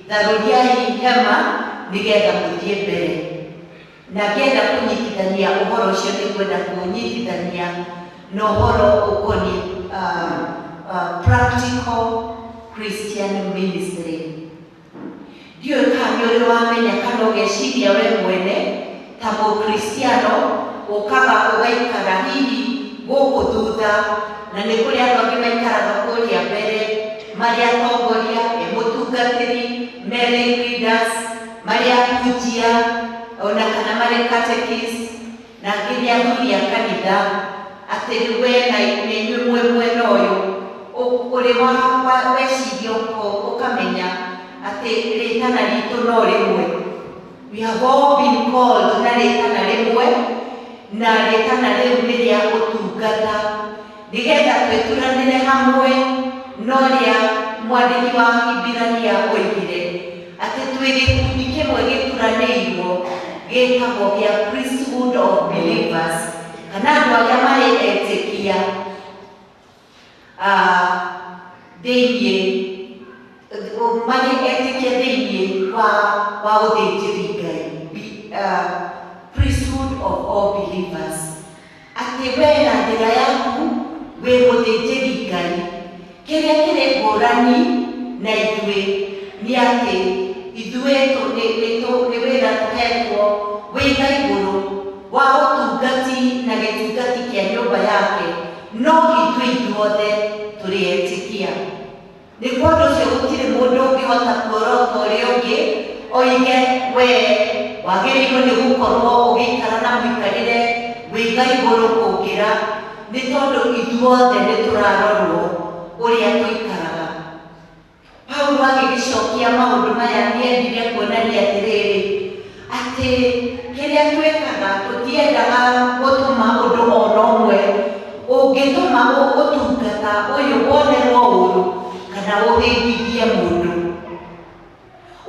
tharũriai hema nĩgetha mũthiĩ mbere. Na ngĩenda kũnyitithania ũhoro ũcio nĩ kwenda kũnyitithania na ũhoro ũkoniĩ practical Christian ministry. Ndiũĩ kana nĩ ũrĩ wamenya kana ũgeciria we mwene ta mũkristiano ũkaga ũgaikara hihi gũkũ thutha, na nĩ kũrĩ andũ angĩ maikaraga kũrĩa mbere marĩ atongoria, mũtungatĩri, marĩ leaders, marĩ ahunjia ona kana marĩ catechist na nginya athuri a kanitha, atĩ rĩu we na inyuĩ mwĩ mwena ũyũ ũrĩ weciria ũkamenya atĩ rĩtana ritũ no rĩmwe. We have all been called na rĩtana rĩmwe, na rĩtana rĩu nĩ rĩa ũtungata, nĩgetha twĩturanĩre hamwe no rĩa mwandĩki wa Iburania oigire atĩ twĩ gĩkundi kĩmwe gĩturanĩirwo gĩtagwo gĩa priesthood of believers, kana andũ arĩa marĩ etĩkia thĩinĩ marĩ etĩkia thĩinĩ wa ũthĩnjĩri Ngai, priesthood of all believers. Atĩ we na njĩra yaku wĩ mũthĩnjĩri Ngai, kĩrĩa kĩrĩ ngũrani na ithuĩ nĩ atĩ ithuĩ nĩ wĩra tũhetwo wĩiga igũrũ wa ũtungati na gĩtungati kĩa nyũmba yake, no ithuĩ ithuothe tũrĩ etĩkia. Nĩ ũndũ ũcio gũtirĩ mũndũ ũngĩhota kuorota ũrĩa ũngĩ oige we wagĩrĩirwo nĩ gũkorwo ũgĩikara na mũikarĩre wĩiga igũrũ kũngĩra, nĩ tondũ ithuothe nĩ tũrarorwo ũrĩa tũikaraga. Paulo agĩgĩcokia maũndũ maya nĩ endire kuonania atĩrĩrĩ, atĩ kĩrĩa twĩkaga tũtiendaga gũtũma ũndũ o na ũmwe ũngĩtũma ũtungata ũyũ wonerwo ũũru kana ũhĩngithie mũndũ.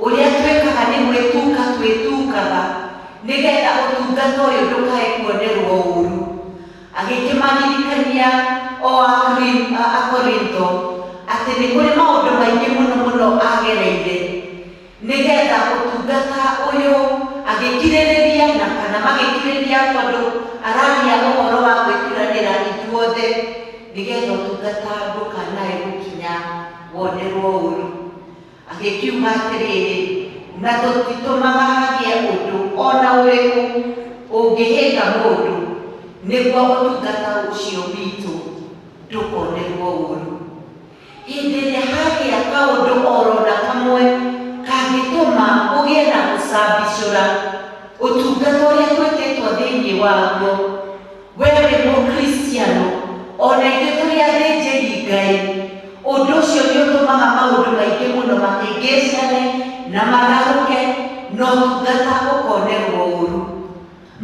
Ũrĩa twĩkaga nĩ gwĩtuka twĩtukaga nĩgetha ũtungata ũyũ ndũkae kuonerwo ũũru. Agĩkĩmaririkania o Akorintho atĩ nĩ kũrĩ maũndũ maingĩ mũno mũno agereire nĩgetha ũtungata ũyũ agĩkirĩrĩria na kana magĩkirĩrĩria tondũ araria ũhoro wa gwĩturanĩra ithuothe nigetha ũtungata ndũkanae gũkinya wonerwo ũru. Agĩkiuga atĩrĩrĩ, na tũtitũmaga hagĩe ũndũ ona ũrĩkũ ũngĩhĩnga mũndũ nĩguo ũtungata ũcio witũ ndũkonerwo ũru. Hĩndĩ ĩrĩa hagĩa kaũndũ orona kamwe kangĩtũma ũgĩe na gũcambicũra ũtungata ũrĩa twĩtĩtwo thĩinĩ waguo, wee wĩ mũkristiano ona ithuĩ tũrĩ athĩnjĩri Ngai, ũndũ ũcio nĩ ũtũmaga maũndũ maingĩ mũno makĩngĩcane na magarũke na ũtungata ũkonerwo ũru.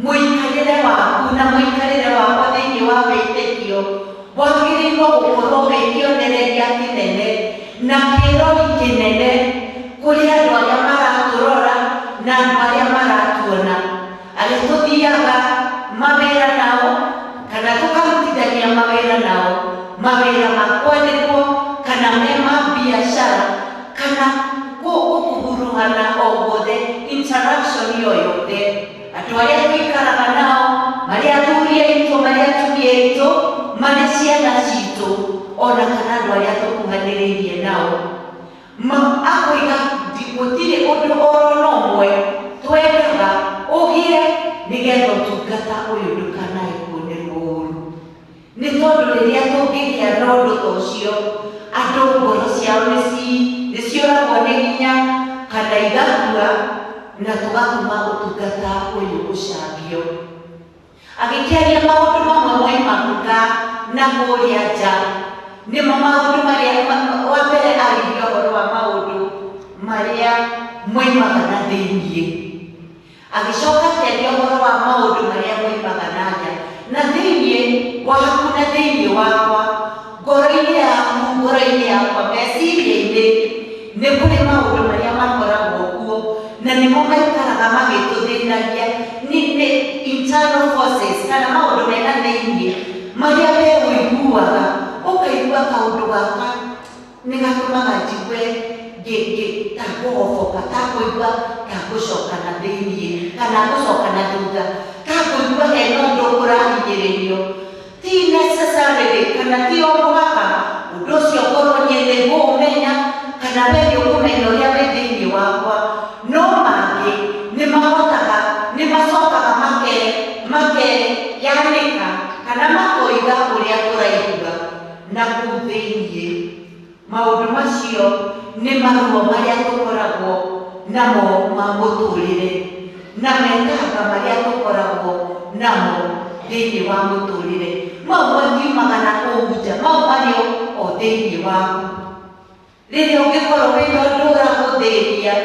Mũikarĩre waku na mũikarĩre wakwa thĩinĩ wa wĩtĩkio wagĩrĩirwo gũkorwo wĩ kĩonereria kĩnene na kĩrori kĩnene kũrĩ andũ arĩa maratũrora na andũ arĩa maratuona. Arĩa tũthiaga mawĩra nao kana tũkarutithania mawĩra nao, mawĩra ma kwandĩkwo kana me ma biacara kana gũkuruhana o guothe, interaction yoyothe. Andũ arĩa tũikaraga nao, marĩ athuri aitũ, marĩ atumia aitũ, marĩ ciana citũ, ona kana andũ arĩa tũkuhanĩrĩirie nao. Akoiga gũtirĩ ũndũ orona ũmwe twendaga ũgĩe nĩgetha ũtungata ũyũ ndũkanae kuonerwo ũru. Nĩ tondũ rĩrĩa tũngĩgĩa na ũndũ ta ũcio, andũ ngoro ciao nĩciũragwo nĩ hinya kana igakua na tũgatũma ũtungata ũyũ ũcambio. Agĩkĩaria maũndũ mamwe moimaga na kũrĩa nja, nĩmo maũndũ marĩa wa mbere arĩria ũhoro wa maũndũ marĩa moimaga na thĩinĩ. Agĩcoka akĩaria ũhoro wa maũndũ marĩa moimaga na nja. Na thĩinĩ waku na thĩinĩ wakwa, ngoro-inĩ yaku, ngoro-inĩ yakwa, meciria-inĩ, nĩ kũrĩ maũndũ marĩa makoragwo kuo na nĩmo maikaraga magĩtũthĩnagia, nĩ internal forces kana maũndũ mena thĩinĩ marĩa we ũiguaga ũkaigua kaũndũ gaka nĩ gatũmaga njigue ta kũgoboka, ta kũigua ta gũcoka na thĩinĩ kana gũcoka na thutha, ta kũigua hena ũndũ ũrahinyĩrĩrio. Ti necessarily kana ti o mũhaka ũndũ ũcio ũkorwo niĩ nĩguo ũmenya kana we nĩ ũkũmenya ũrĩa wĩ thĩinĩ wakwa, no mangĩ nĩ macokaga makeyanĩka kana makoiga ũrĩa tũraigua na kũu thĩinĩ. Maũndũ macio nĩ maruo marĩa tũkoragwo namo ma mũtũrĩre na mekanga marĩa tũkoragwo namo thĩinĩ wa mũtũrĩre. Mau matiumaga na kũu nja, mau marĩ o thĩinĩ waku. Rĩrĩa ũngĩkorwo wĩna ũndũ ũragũthĩnia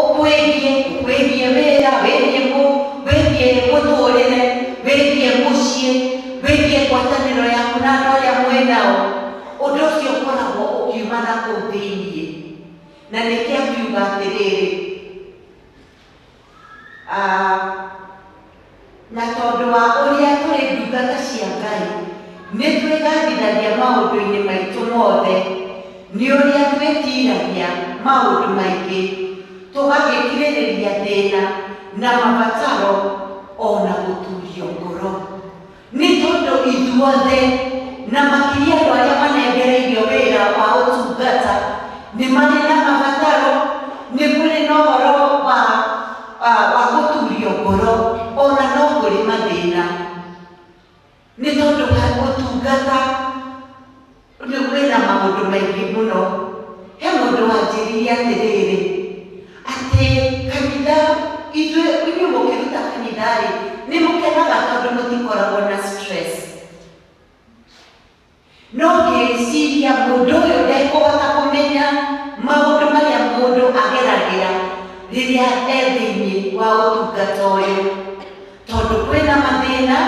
ũkwĩgie wĩra, wĩgie mũtũrĩre, wĩgie mũciĩ, wĩgie ngwatanĩro yaku na andũ arĩa mwĩnao, ũndũ ũcio ũkoragwo ũkiuma na kũu thĩinĩ. Na nĩkĩo akiuga atĩrĩrĩ, na tondũ wa ũrĩa tũrĩ ndungata cia Ngai, nĩ twĩgathithagia maũndũ-inĩ maitũ mothe, nĩ ũrĩa twĩtiragia maũndũ maingĩ, tũgagĩkirĩrĩria thĩna na mabataro ona gũturio ngoro. Nĩ tondũ ithuothe na makĩria andũ arĩa manengereirio wĩra wa ũtungata nĩ marĩ na mabataro, nĩ kũrĩ na ũhoro wa gũturio ngoro, ona no kũrĩ mathĩna. Nĩ tondũ ũtungata wĩna maũndũ maingĩ mũno. He mũndũ wanjĩrĩirie atĩrĩrĩ, atĩ kanitha, inyuĩ mũkĩruta kanitha-rĩ, nĩ mũkenaga tondũ mũtikoragwo na stress. No ngĩciria mũndũ ũyũ ndekũhota kũmenya maũndũ marĩa mũndũ ageragĩra rĩrĩa e thĩinĩ wa ũtungata ũyũ, tondũ kwĩna mathĩna,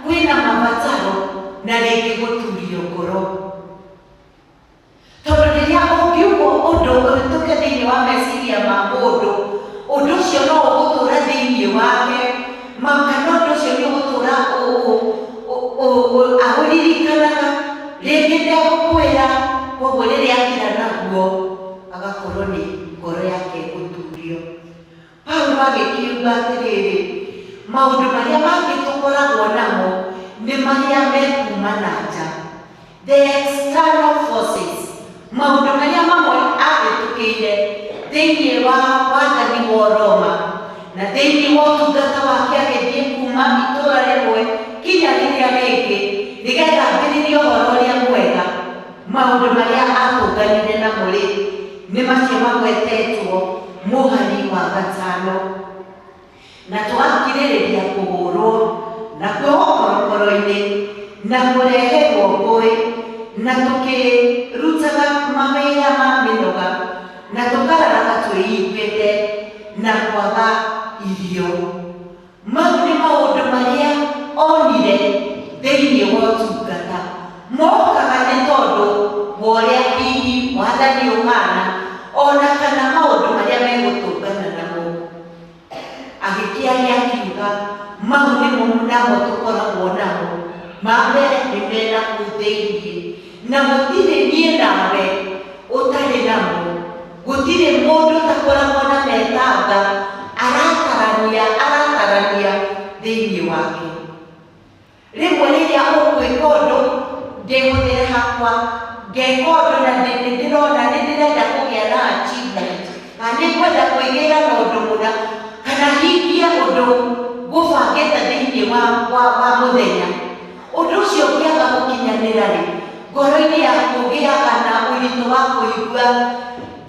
kwĩna mabataro na rĩngĩ gũturio ngoro. Tondũ rĩrĩa ũngiugwo ũndũ ũhĩtũke thĩinĩ wa meciria ma mũndũ, ũndũ ũcio no ũgũtũra thĩinĩ wake, kana ũndũ ũcio nĩ ũgũtũra agũririkanaga, rĩngĩ ndegũkwĩra, koguo rĩrĩa akira naguo agakorwo nĩ ngoro yake gũturio. Paulo agĩkiuga atĩrĩrĩ, maũndũ marĩa mangĩ tũkoragwo namo nĩ marĩa mekuma na nja, the external forces, maũndũ marĩa mamwe ahĩtũkĩire thĩinĩ wa wathani wa Roma na thĩinĩ wa ũtungata wake agĩthiĩ kuma itũũra rĩmwe kinya rĩrĩa rĩngĩ nĩgetha ambĩrĩrie ũhoro ũrĩa mwega. Maũndũ marĩa atũnganire namo rĩ nĩ macio magwetetwo mũhari wa gatano, na twakirĩrĩria kũhũrwo na kwĩhokorokoro-inĩ na kũreherwo ngũĩ na tũkĩrutaga mawĩra ma mĩnoga na tũkararaga twĩiguĩte na kwaga irio. Mau nĩ maũndũ marĩa onire thĩinĩ wa ũtungata, mokaga nĩ tondũ wa ũrĩa hihi wathani ũhana ona kana maũndũ marĩa megũtũngana namo. Agĩkĩaria akiuga mau nĩmo namo tũkoragwo namo, ma mbere nĩ mena kũu thĩinĩ na gũtirĩ niĩ nawe ũtarĩ namo. Gũtirĩ mũndũ ũtakoragwo na metanga aratarania thĩinĩ wake. Rĩmwe rĩrĩa ũgwĩka ũndũ ndĩhũthĩre hakwa ngeka ũndũ na ndĩrona nĩndĩrenda kũgĩa na achievement, kana nĩngwenda kwĩgĩra na ũndũ mũna kana hingie ũndũ gũbangĩte thĩinĩ wa mũthenya. Ũndũ ũcio ũngĩaga gũkinyanĩra rĩ, ngoro-inĩ yaku ũgĩaga na ũritũ wa kũigua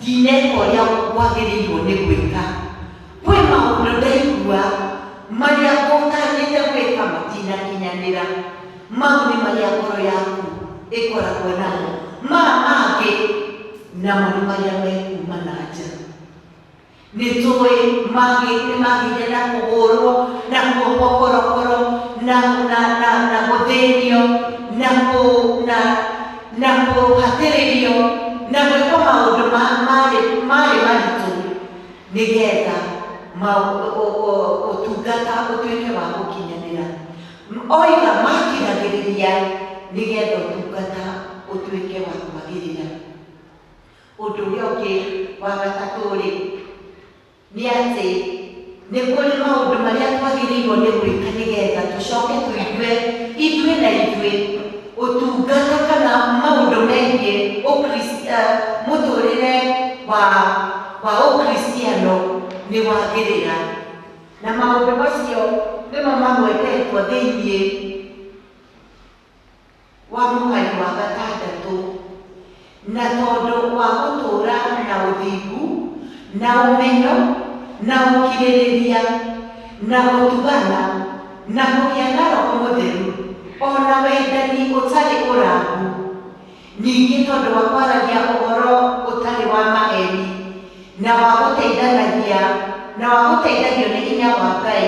ndineka ũrĩa wagĩrĩirwo nĩ gwĩka. Kwĩ maũndũ ndaigua marĩa ngũtanyĩte gwĩka matinakinyanĩra. Mau nĩ marĩa ngoro yaku ĩkoragwo namo. Mangĩ namo nĩ marĩa mekuma na nja. Nĩtũĩ nĩmagĩire na kũhũrwo na kuohokorokoro na gũthĩnio na kũhatĩrĩrio na gwĩka maũndũ marĩ maritũ nĩgetha ũtungata ũtuĩke wa gũkinyanĩra. Oiga makiragĩrĩria nĩgetha ũtungata ũtuĩke wa kwagĩrĩra. Ũndũ ũrĩa ũngĩ wa gatatũ rĩ nĩ atĩ nĩ kũrĩ maũndũ marĩa twagĩrĩirwo nĩ gwĩka nĩgetha tũcoke tũigue ithuĩ na ithuĩ ũtungata kana maũndũ megiĩ mũtũrĩre wa ũkristiano nĩ wagĩrĩra. Na maũndũ macio nĩmo magwetetwo thĩinĩ wa mũhari wa gatandatũ, na tondũ wa gũtũũra na ũthingu na ũmenyo na ũkirĩrĩria na gũtugana na kũgĩa na Roho Mũtheru ona wendani ũtarĩ ũragu, ningĩ tondũ wa kwaragia ũhoro ũtarĩ wa maheni na wa gũteithagio nĩ hinya wa Ngai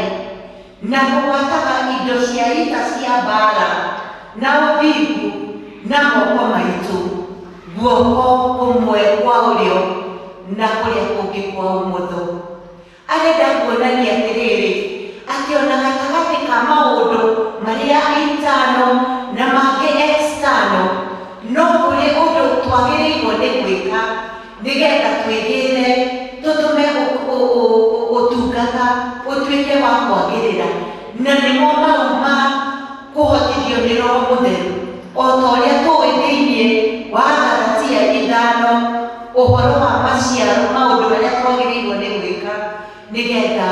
na kũgwataga indo cia ita cia mbaara na ũthingu na moko maitũ, guoko kũmwe kwa ũrĩo na kũrĩa kũngĩ kwa ũmotho. Arenda kuonania atĩrĩrĩ atĩ ona gatagatĩ ka maũndũ marĩa internal na mangĩ external no kũrĩ ũndũ twagĩrĩirwo nĩ gwĩka nĩgetha twĩgĩre tũtũme ũtungata ũtuĩke wa kwagĩrĩra, na nĩmo mau ma kũhotithio nĩ Roho Mũtheru. O ta ũrĩa tũĩ thĩinĩ wa Galatia 5 ũhoro wa maciaro, maũndũ marĩa twagĩrĩirwo nĩ gwĩka nĩgetha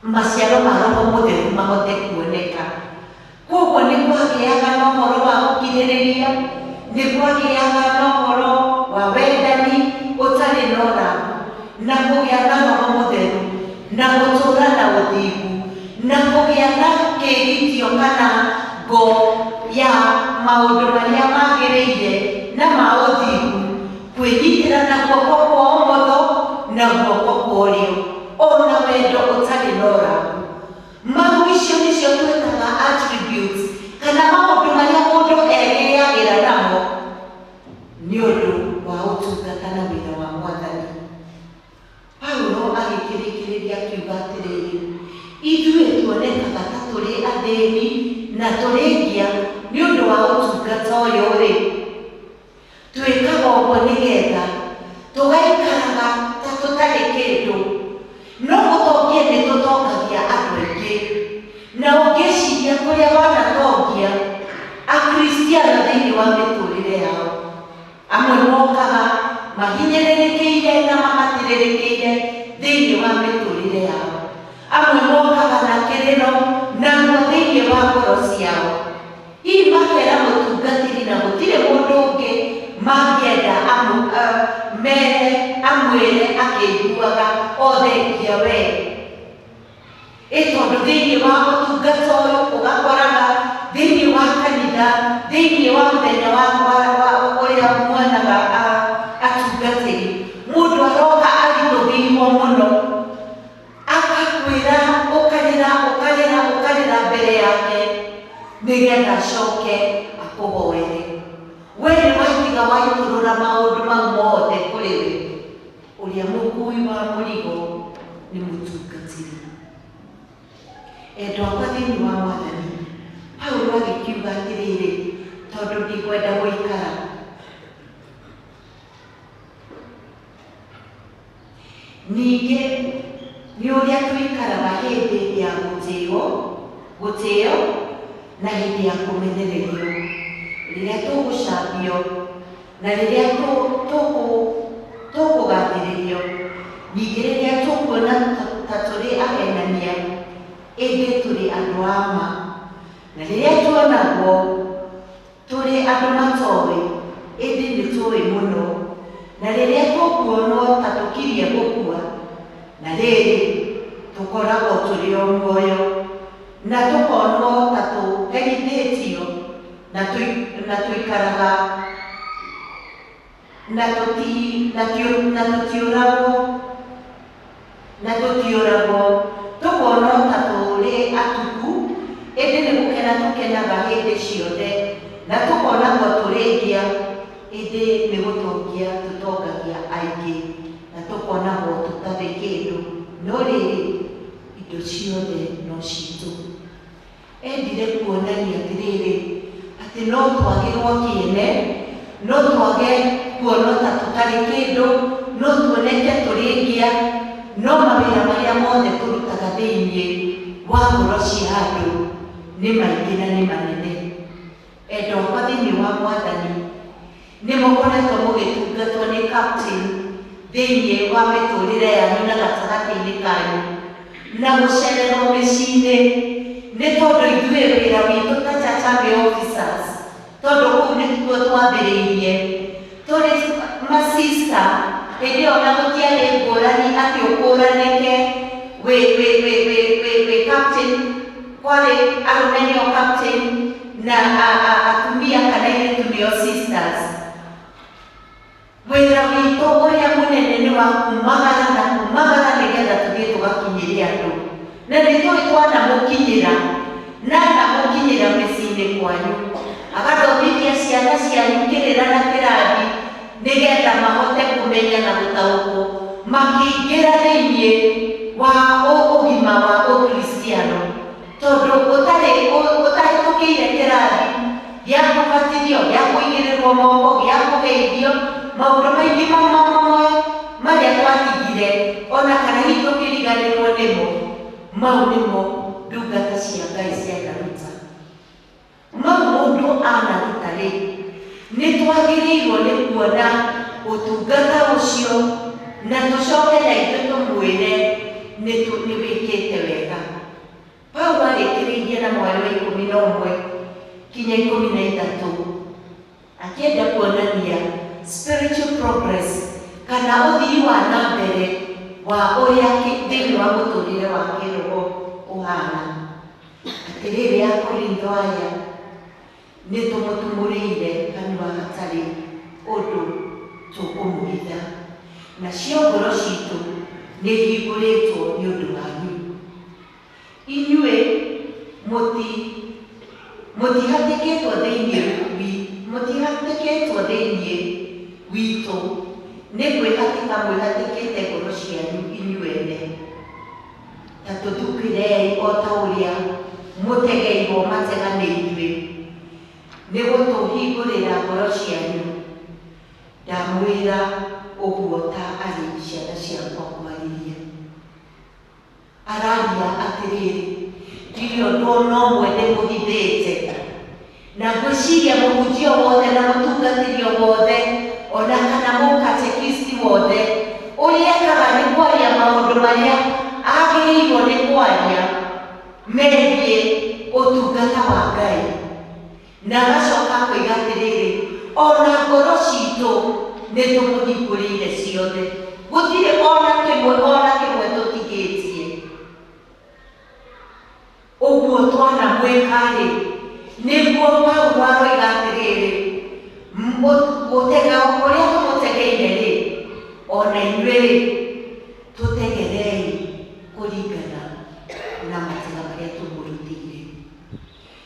maciaro ma Roho Mũtheru mahote kuoneka. Koguo nĩ kwagĩaga na ũhoro wa gũkirĩrĩria, nĩ kwagĩaga na ũhoro wa wendani ũtarĩ na ũragu na kũgĩa na Roho Mũtheru na gũtũũra na ũthingu na kũgĩa na kĩĩgitio kana ngo ya maũndũ marĩa magĩrĩire na ma ũthingu, kwĩnyitĩra na guoko kwa ũmotho na guoko kwa ũrĩo, ona wendo ũtarĩ na ũragu. Mau icio nĩcio twĩtaga attributes kana maũndũ marĩa mũndũ egĩagĩra namo nĩ ũndũ wa ũtungata na wĩra wa Mwathani. Paulo agĩkĩrĩkĩrĩria akiuga atĩrĩrĩ, ithuĩ tuonekaga ta tũrĩ athĩni na tũrĩ ngia nĩ ũndũ wa ũtungata ũyũ rĩ, twĩkaga ũguo nĩgetha tũgaikaraga ta tũtarĩ kĩndũ, no gũtongia nĩ tũtongagia andũ aingĩ, na ũngĩciria wa mĩtũrĩre yao. Amwe mokaga mahinyĩrĩrĩkĩire na magatirĩrĩkĩire thĩinĩ wa mĩtũrĩre yao. Amwe mokaga na kĩrĩro namo thĩinĩ wa ngoro ciao. Hihi makera mũtungatĩri na gũtirĩ mũndũ ũngĩ mangĩenda mere amwĩre akĩiguaga othengia we. Tondũ thĩinĩ wa ũtungata ũyũ ũgakoraga thĩinĩ wa kanitha, thĩinĩ wa mũthenya wa ũrĩa mwonaga atungatĩri, mũndũ aroka aritũhĩirwo mũno, akakwĩra ũkarĩra mbere yake nĩgetha acoke akũhoere. We nĩ watiga waitũrũra maũndũ mau mothe kũrĩ we. Ũrĩa mũkui wa mũrigo nĩ mũtungatĩri. Endwa akwa thĩinĩ wa Mwathani, Paulo agĩkiuga atĩrĩrĩ, tondũ ndikwenda gũikara ningĩ nĩ ũrĩa tũikaraga hĩndĩ ya gũtĩo na hĩndĩ ya kũmenererio, rĩrĩa tũgũcambio na rĩrĩa tũkũgathĩrĩrio, ningĩ rĩrĩa tũkuona ta tũrĩ ahenania ĩndĩ tũrĩ andũ a ma, na rĩrĩa tuonagwo tũrĩ andũ matoĩ ĩndĩ nĩ tũĩ mũno, na rĩrĩa tũkuonwo ta tũkirie gũkua, na rĩrĩ tũkoragwo tũrĩ o muoyo, na tũkonwo ta tũherithĩtio na tũikaraga na tũtiũragwo, tũkonwo ta tũrĩ atuku, ĩndĩ nĩ gũkena tũkenaga hĩndĩ ciothe, na tũkonagwo tũrĩ ngĩa, ĩndĩ nĩ gũtongia tũtongagia aingĩ, na tũkonagwo tũtarĩ kĩndũ, no rĩrĩ indo ciothe no citũ. Endire kuonania atĩrĩrĩ, atĩ no twagĩrwo kĩene, no twage kuonwo ta tũtarĩ kĩndũ, no tuoneke tũrĩ ngĩa, no mawĩra marĩa mothe tũrutaga thĩinĩ wa ngoro cia andũ nĩ maingĩ na nĩ manene. Endwa akwa thĩinĩ wa Mwathani, nĩ mũkoretwo mũgĩtungatwo nĩ captain thĩinĩ wa mĩtũrĩre yanyu na gatagatĩ-inĩ kanyu, na gũcererwo mĩciĩ-inĩ, nĩ tondũ ithuĩ wĩra witũ ta church army officers, tondũ kũu nĩkuo twambĩrĩirie tũrĩ masista, hĩndĩ ĩyo na gũtiarĩ ngũrani atĩ ũkũranĩke wĩ captain, kwarĩ arũme nĩo captain na atumia kana airĩtu nĩo sisters. Wĩra witũ ũrĩa mũnene nĩ wa kumagara nĩgetha tũthiĩ tũgakinyĩria andũ, na nĩtũĩ twanamũkinyĩra na namũkinyĩra mĩciĩ-inĩ kwanyu, agathomithia ciana cianyu kĩrĩra na kĩrathi, nĩgetha mahote kũmenya na gũtaũkwo makĩingĩra thĩinĩ wa ũgima wa ũkristiano, tondũ ũtahĩtũkĩire kĩrathi gĩa kũbatithio, gĩa kũigĩrĩrwo moko, gĩa kũgeithio, maũndũ maingĩ mamwe marĩa twatigire ona kana hihi tũkĩriganĩrwo nĩmo, mau nĩmo ndungata cia Ngai cianaruta. Mau mũndũ anaruta rĩ, nĩ twagĩrĩirwo nĩ kuona ũtungata ũcio na tũcoke na ithuĩ tũmwĩre nĩ wĩkĩte wega. Paulo arĩkĩrĩirie na mweri wa 11 kinya 13 akĩenda kuonania spiritual progress kana ũthii wa na mbere wa ũrĩa thĩinĩ wa mũtũrĩre wa kĩroho ũhana. Atĩrĩrĩ Akorintho aya nĩ tũmũtumũrĩire kanua hatarĩ ũndũ tũkũmũhitha, nacio ngoro citũ nĩ ihingũrĩtwo nĩ ũndũ wanyu. Inyuĩ mũtihatĩkĩtwo thĩinĩ witũ nĩ kwĩhatĩka mwĩhatĩkĩte ngoro cianyu inyuĩ ene, ta tũthukĩrei o ta ũrĩa mũtegeirwo matega nĩ ithuĩ nĩ gũtũhingũrĩra ngoro cianyu. Ndamwĩra ũguo ta arĩ ciana ciakwa kwarĩria. Araria atĩrĩrĩ, ndirĩ ũndũ no ũmwe ndĩmũhithĩte, na gwĩciria mũhunjia wothe na mũtungatĩrio wothe ona kana mũkatekisti wothe ũrĩa ekaga nĩ kwaria maũndũ marĩa agĩrĩirwo nĩ kwaria megiĩ ũtungata wa Ngai, na agacoka koiga atĩrĩrĩ, ona ngoro citũ nĩ tũmũhingũrĩire ciothe, gũtirĩ ona kĩmwe tũtigĩtie. Ũguo twanamwĩka-rĩ, nĩguo Paulo aroiga atĩrĩrĩ, gũtega ũrĩa tũmũtegeire-rĩ, ona inyuĩ tũtegerei kũringana na matega marĩa tũmũrutĩire.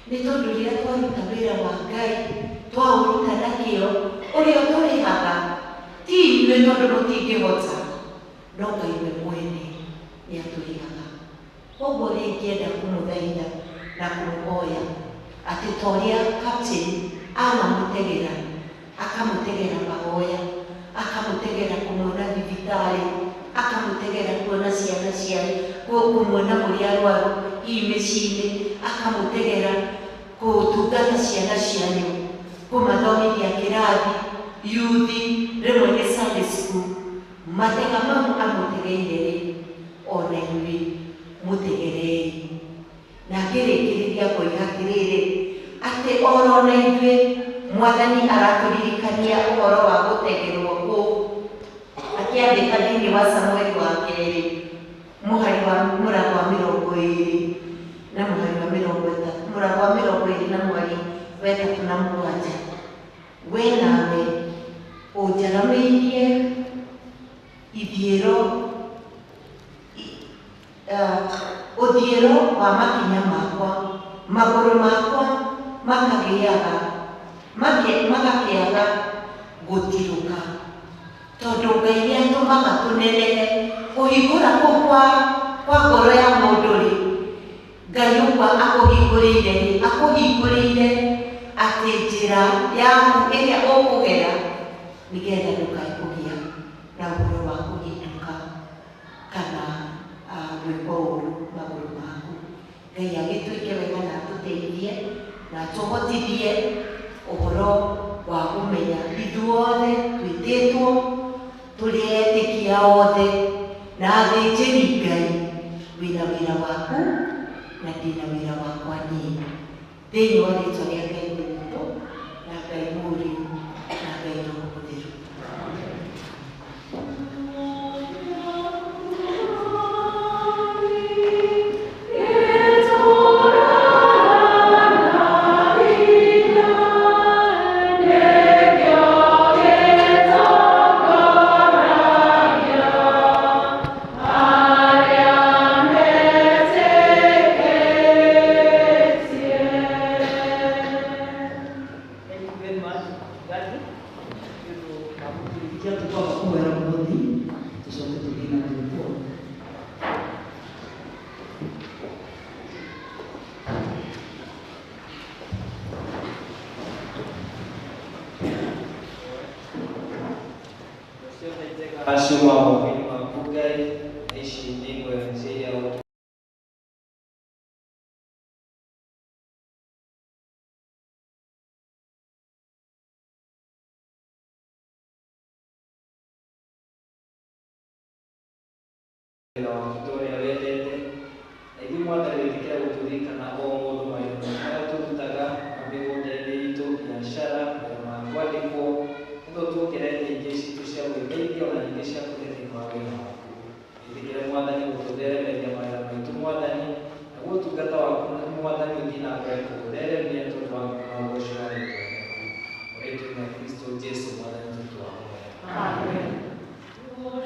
Nĩ tondũ rĩrĩa twaruta wĩra wa Ngai, twaũruta na kĩo, ũrĩa tũrĩhaga ti inyuĩ tondũ mũtingĩhota, no Ngai we mwene nĩ atũrĩhaga. Koguo rĩngĩenda kũmũthaitha na kũmũhoya atĩ ta ũrĩa kapteni anamũtegera, akamũtegera mahoya, akamũtegera kũmuona thibitarĩ, akamũtegera kuona ciana ciake, kũmuona mũrĩa arwaru mĩciĩ-inĩ, akamũtegera gũtungata ciana cianyu, kũmathomithia kĩrathi, yuthi, rĩmwe nĩ Sunday school. Matega mau amũtegeire-rĩ, ona inyuĩ mũtegerei. Na ngĩrĩkĩrĩria koiga atĩrĩrĩ, atĩ oro na ithuĩ Mwathani aratũririkania ũhoro wa gũtegerwo kũu, akĩandĩka thĩinĩ wa Samueli wa kerĩ mũhari wa mũrango wa 20 na mũhari wa 30, mũrango wa 20 na mũhari wa 37. We nawe ũnjaramĩirie ithiĩro ũthiĩro wa makinya makwa, magũrũ makwa magakĩaga gũtirũka, tondũ Ngai nĩ atũmaga tũnenehe. Kũhingũra kũu kwa ngoro ya mũndũ-rĩ, Ngai ũguo akũhingũrĩire atĩ njĩra yaku ĩrĩa ũkũgera nĩgetha ndũkae kũgĩa na ũhoro wa kũhĩtũka kana gwĩka ũũru magũrũ maku. Ngai agĩtwĩke wega na atũteithie na tũhotithie ũhoro wa kũmenya ithuothe twĩtĩtwo tũrĩ etĩkia othe na athĩnjĩri Ngai, wĩna wĩra waku na ndĩna wĩra wakwa niĩ, thĩinĩ wa rĩĩtwa rĩa Ngai witũ na Ngai Mũriũ na Ngai Roho Mũtheru. Asuma mungkin mabugai isini bersedia. Tutorial ini, ini mau dari kita utuhi karena orang orang main itu taga, kami model itu yang syarat, yang kualipo, itu tuh kira ini situ siapa ini orang ini siapa ini main. Jadi kira Mwathani gũtũtheremia mawĩra maitũ Mwathani, na gũtungata waku Mwathani ũthiĩ na mbere kũũtheremia tondũ wa maũndũ ũcio wa rĩĩtwa rĩaku. Ũrĩtũ na Kristo Jesũ Mwathani tũtwamũre. Amen. Oh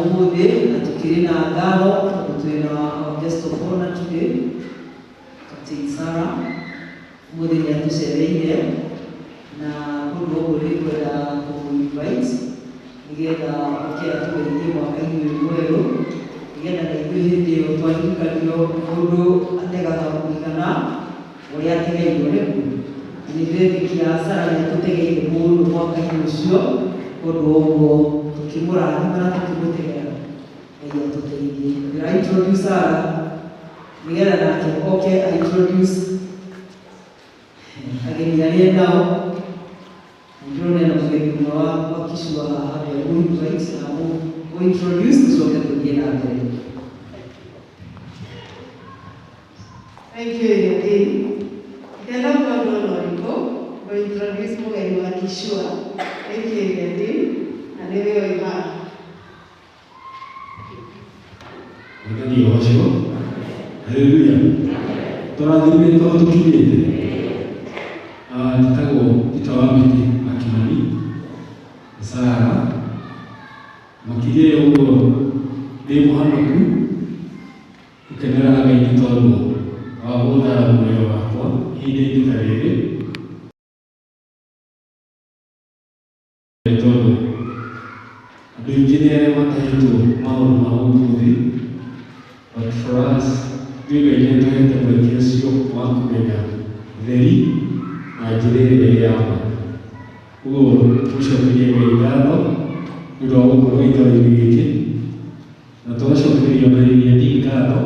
umuthi na tukiri na ngano twina guest of honor today Captain Sarah umuthi ni atucereire na kundu uri kwenda ku-invite nigetha ukia tugeithie mwaka-inĩ ũyũ mwerũ nigetha na ithuĩ hĩndĩ ĩyo twariũkanio mũndũ ategaga kũigana ũrĩa ategeirwo rĩu nĩ ndĩretĩkia Sarah nĩ atũtegeire mũndũ mwaka-inĩ ũcio ũndũ ũguo tukimũrathima na tukimũtegera Ngai atũteithie. Ndĩra introduce Sarah nigetha nake oke introduce ageni arĩa nao ndĩrona na mũgeni ũmwe wa Kishua haha mbere invite na introduce tucoke tũthiĩ na mbere. Thank you, Yadin. Tena kwa Donoriko, kwa introduce mgeni wa Kishua. Thank you, Yadin. Na leo Ivan. Mwathani ũgocwo. Haleluya. Tũrathimĩte o tũkinyĩte. Njĩtagwo Peter Wambĩti Makimani. Sarah. Makĩria ũguo ndĩ mũhanoku. Gũkenera Ngai nĩ tondũ wa gũthara muoyo wakwa ihinda-inĩ ta rĩrĩ. Nĩ tondũ andũ aingĩ nĩ arĩa matahetwo maũndũ ma ũmũthĩ. But for us, Ngai nĩ atũhete mweke ũcio wa kũmenya ũtheri na njĩra ĩrĩa ya ma. Ũguo tũcokerie Ngai ngatho nĩ ũndũ wa gũkorwo gĩikaro-inĩ gĩkĩ na tũgacokeria Yadin ngatho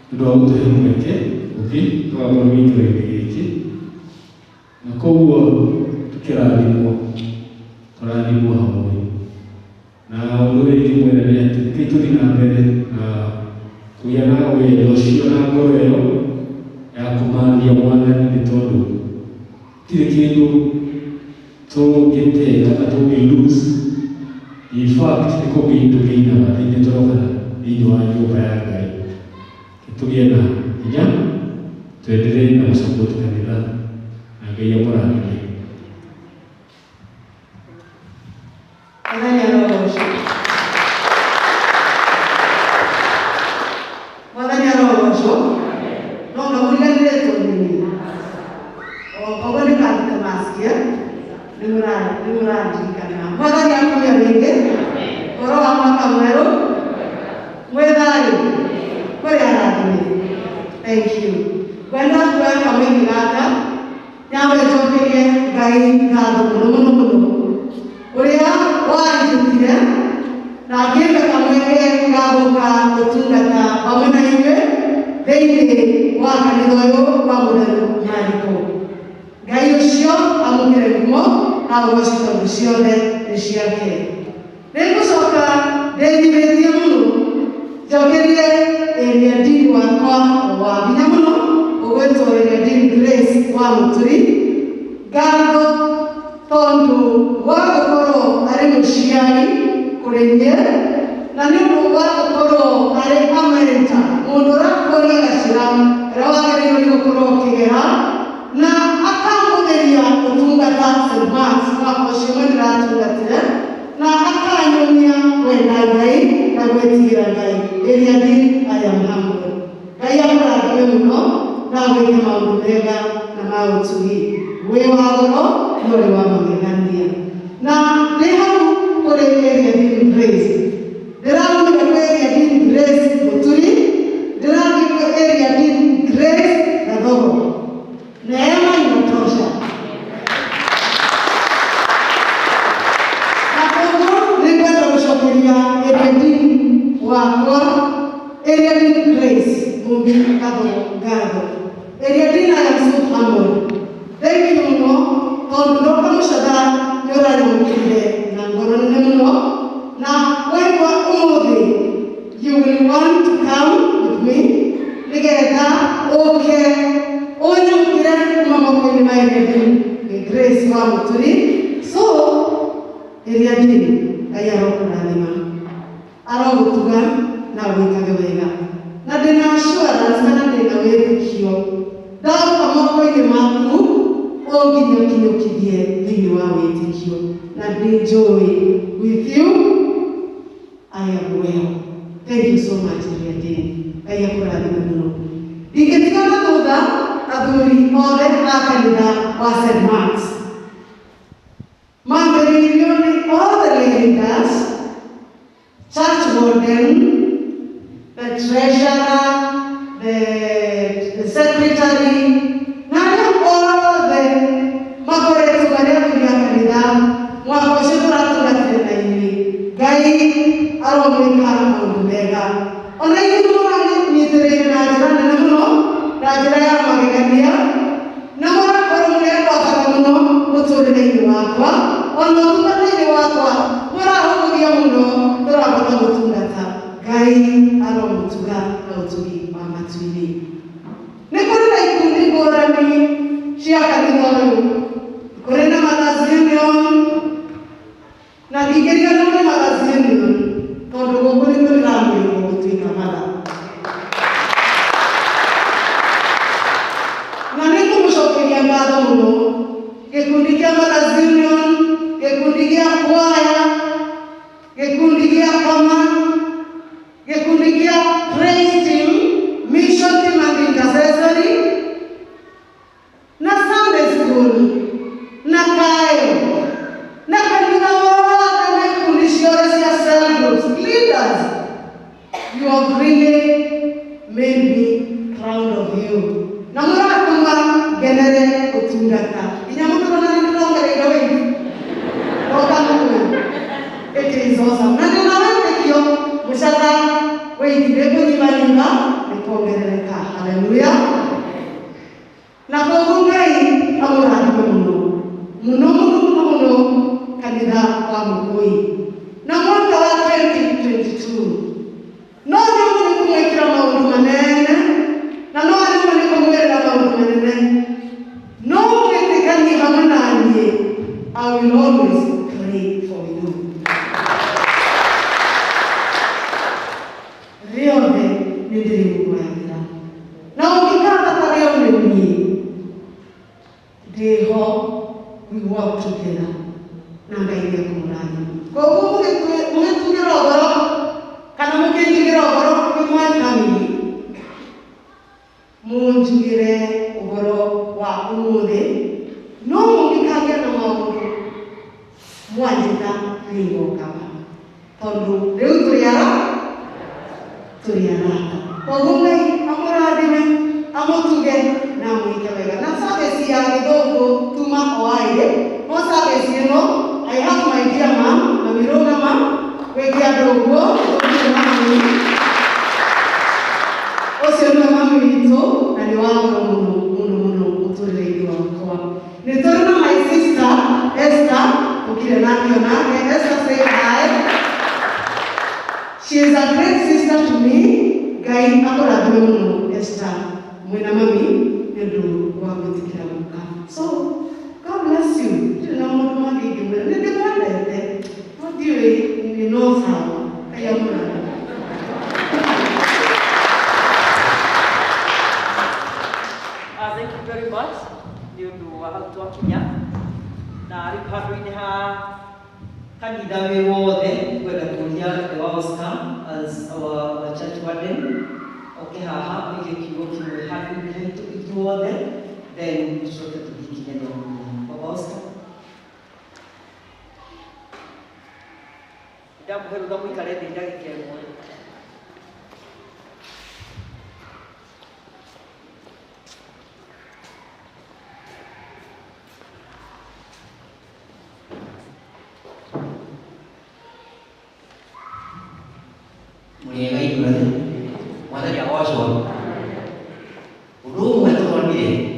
nĩ ũndũ wa gũtũhe mweke ũngĩ tũgakorwo gĩikaro-inĩ gĩkĩ na koguo tũkĩrathimwo tũrathimwo hamwe. Na ũndũ ũrĩa ingĩmwĩra nĩ atĩ reke tũthiĩ na mbere na kũgĩa na wendo ũcio na ngoro ĩyo ya kũmathia Mwathani nĩ tondũ gũtirĩ kĩndũ tũngĩte kana tũngĩ-lose. In fact, nĩ kũngĩ tũngĩinaga thĩinĩ tũroka thĩinĩ wa nyũmba ya Ngai. Tũgĩe na hinya twenderee na gũcoka kanitha na Ngai amũrathime. Mwathani arogocwo. Mwathani arogocwo. No mũriganĩre tũnini. Oguo nĩ karuta masikia. Nĩ mũrandirikana. Mwathani akumia rĩngĩ. Ũhoro wa mwaka mwerũ. Mwĩthari. Kũrĩ arathime. Thank you. Kwenda kuoya kamwĩngi gaka. Nyambe njokerie Ngai ngatho mũno mũno mũno. Ũrĩa wanjĩtire na ngĩmbe kamwĩngi gagũka gũtungata hamwe na inyuĩ thĩinĩ wa kanitha ũyũ wa mũtheru Mariko. Ngai ũcio amũkĩre ngumo na ũgooci tondũ ciothe nĩ ciake. Nĩngũcoka ndĩthimĩtie mũno njokerie Yadin wakwa wa hinya mũno ũgwĩtwo Yadin Grace wa Mũturi ngatho tondũ wa gũkorwo arĩ mũciari kũrĩ niĩ na nĩ ũndũ wa gũkorwo arĩ amenta mũndũ ũrakũria gacĩra ũrĩa wagĩrĩirwo nĩ gũkorwo ũkĩgera na akamũtheria ũtungata St. Mark's mwaka ũcio mwe ndĩratungatire na akanyonia kwenda Ngai na gwĩtigĩra Ngai. Yadin I am humble. Ngai amũrathime mũno na gwĩke maũndũ mega na ma ũtugi. Wĩ wa goro na ũrĩ wa magegania. Na ndĩ hau kũrĩ Yadin Grace. Ndĩramwĩra kwĩ Yadin Grace Mũturi, ndĩramwĩra kwĩ Yadin Grace Gathogo. Neema inatosha. Na koguo nĩngwenda gũcokeria Yadin wakwa Yadin Grace Mũmbi Gathogo ngatho. Yadin I am so humble. Thank you mũno tondũ ndoka mũcatha nĩ ũranyamũkĩrire na ngoro nene mũno na waigua ũmũthĩ you will want to come with me nĩgetha ũke ũnyamũkĩre kuma moko-inĩ ma Yadin Grace wa Mũturi. So Yadin Ngai arokũrathima arogũtuga na gwĩkage wega na ndĩna assurance kana ndĩna wĩtĩkio ndauka moko-inĩ maku ũnginya ũkinyũkithie thĩinĩ wa wĩtĩkio na ndĩ njũĩ with you I am well. Thank you so much, Riadin. I am proud of you. Iketika toda aduri ole akanida wa St. Mark's. Mandarion all the leaders, church warden, the treasurer, the secretary, all the makoretu marefu ya kanida mwakoshukura tunatenda hivi. Gai aromeka mundega. Ona yimura ni tere na jana na muno, rajara ya magegania. Namora korumle kwa muno mutore ni wakwa. Ono tupate wakwa mura homudia muno turabona mutungata gai aromutuga na utugi mamatwini nekora ikundi gorani shia kanino korena magazinion na digeria no magazinion todo gokuri no ramwe mutuika mala na neko mushokeria ngado muno kikundi kia magazinion kikundi kia kwaya, kikundi kia kama, kikundi kia praise team, mission team and intercessory, na Sunday school, na kayo, na kanina wala na kikundi shiores ya cell groups, leaders. You have really made me proud of you. Na mura kama genere utundaka. Inyamutu na nilonga legawe. It is awesome. Na ninawe kio mshaka wewe ndiko nyimanyima nipongereka. Hallelujah. Na kugungai amura muno. Muno kanida wa mkoi. Na mwaka wa 2022. No ni kumwekira maundu manene. Na no ni kumwekira maundu manene. No mwetekani hamana anye. I will always pray for you. Rione nidiri mwagira. Na ukikata tarione mwenye. Deho, we walk together. Na ngaine kumurani. Kwa huku mwetungira ogoro. Kana mwetungira ogoro kwa family. Mwetungira ogoro wa umude. No mukikagia na maundu mwanjita lingo kama tondu riu turiara kogungai amuradime amutuge na mwike wega na sabesi ya kidogo tuma oaire no sabesi no I have my dear mom na miroga mom wekia dogo osema mami ito na ni wangu muno uturele wa nitorna my sister Esther ukile nakio nake Esther say hi. She is a great sister to me. Gai akora muno Esther mwena mami ndio wangu tikira muka. So God bless you. Tuna mwana magi gimwe ndio mwende. Ndiwe ni no sawa kaya mwana. Thank you very much. Ndio wahatu wa Kenya. Na rikado ha kanida we wothe kwenda kuria the Oscar as our church warden. Okay, haha ige kigo kimwe happy to ithuothe then tucoke tuhikinye no Baba Oscar. Ndamuheruka mwikare ndagika imwe. Mwenye ibrani mwana ya washo urumu wetu mwambie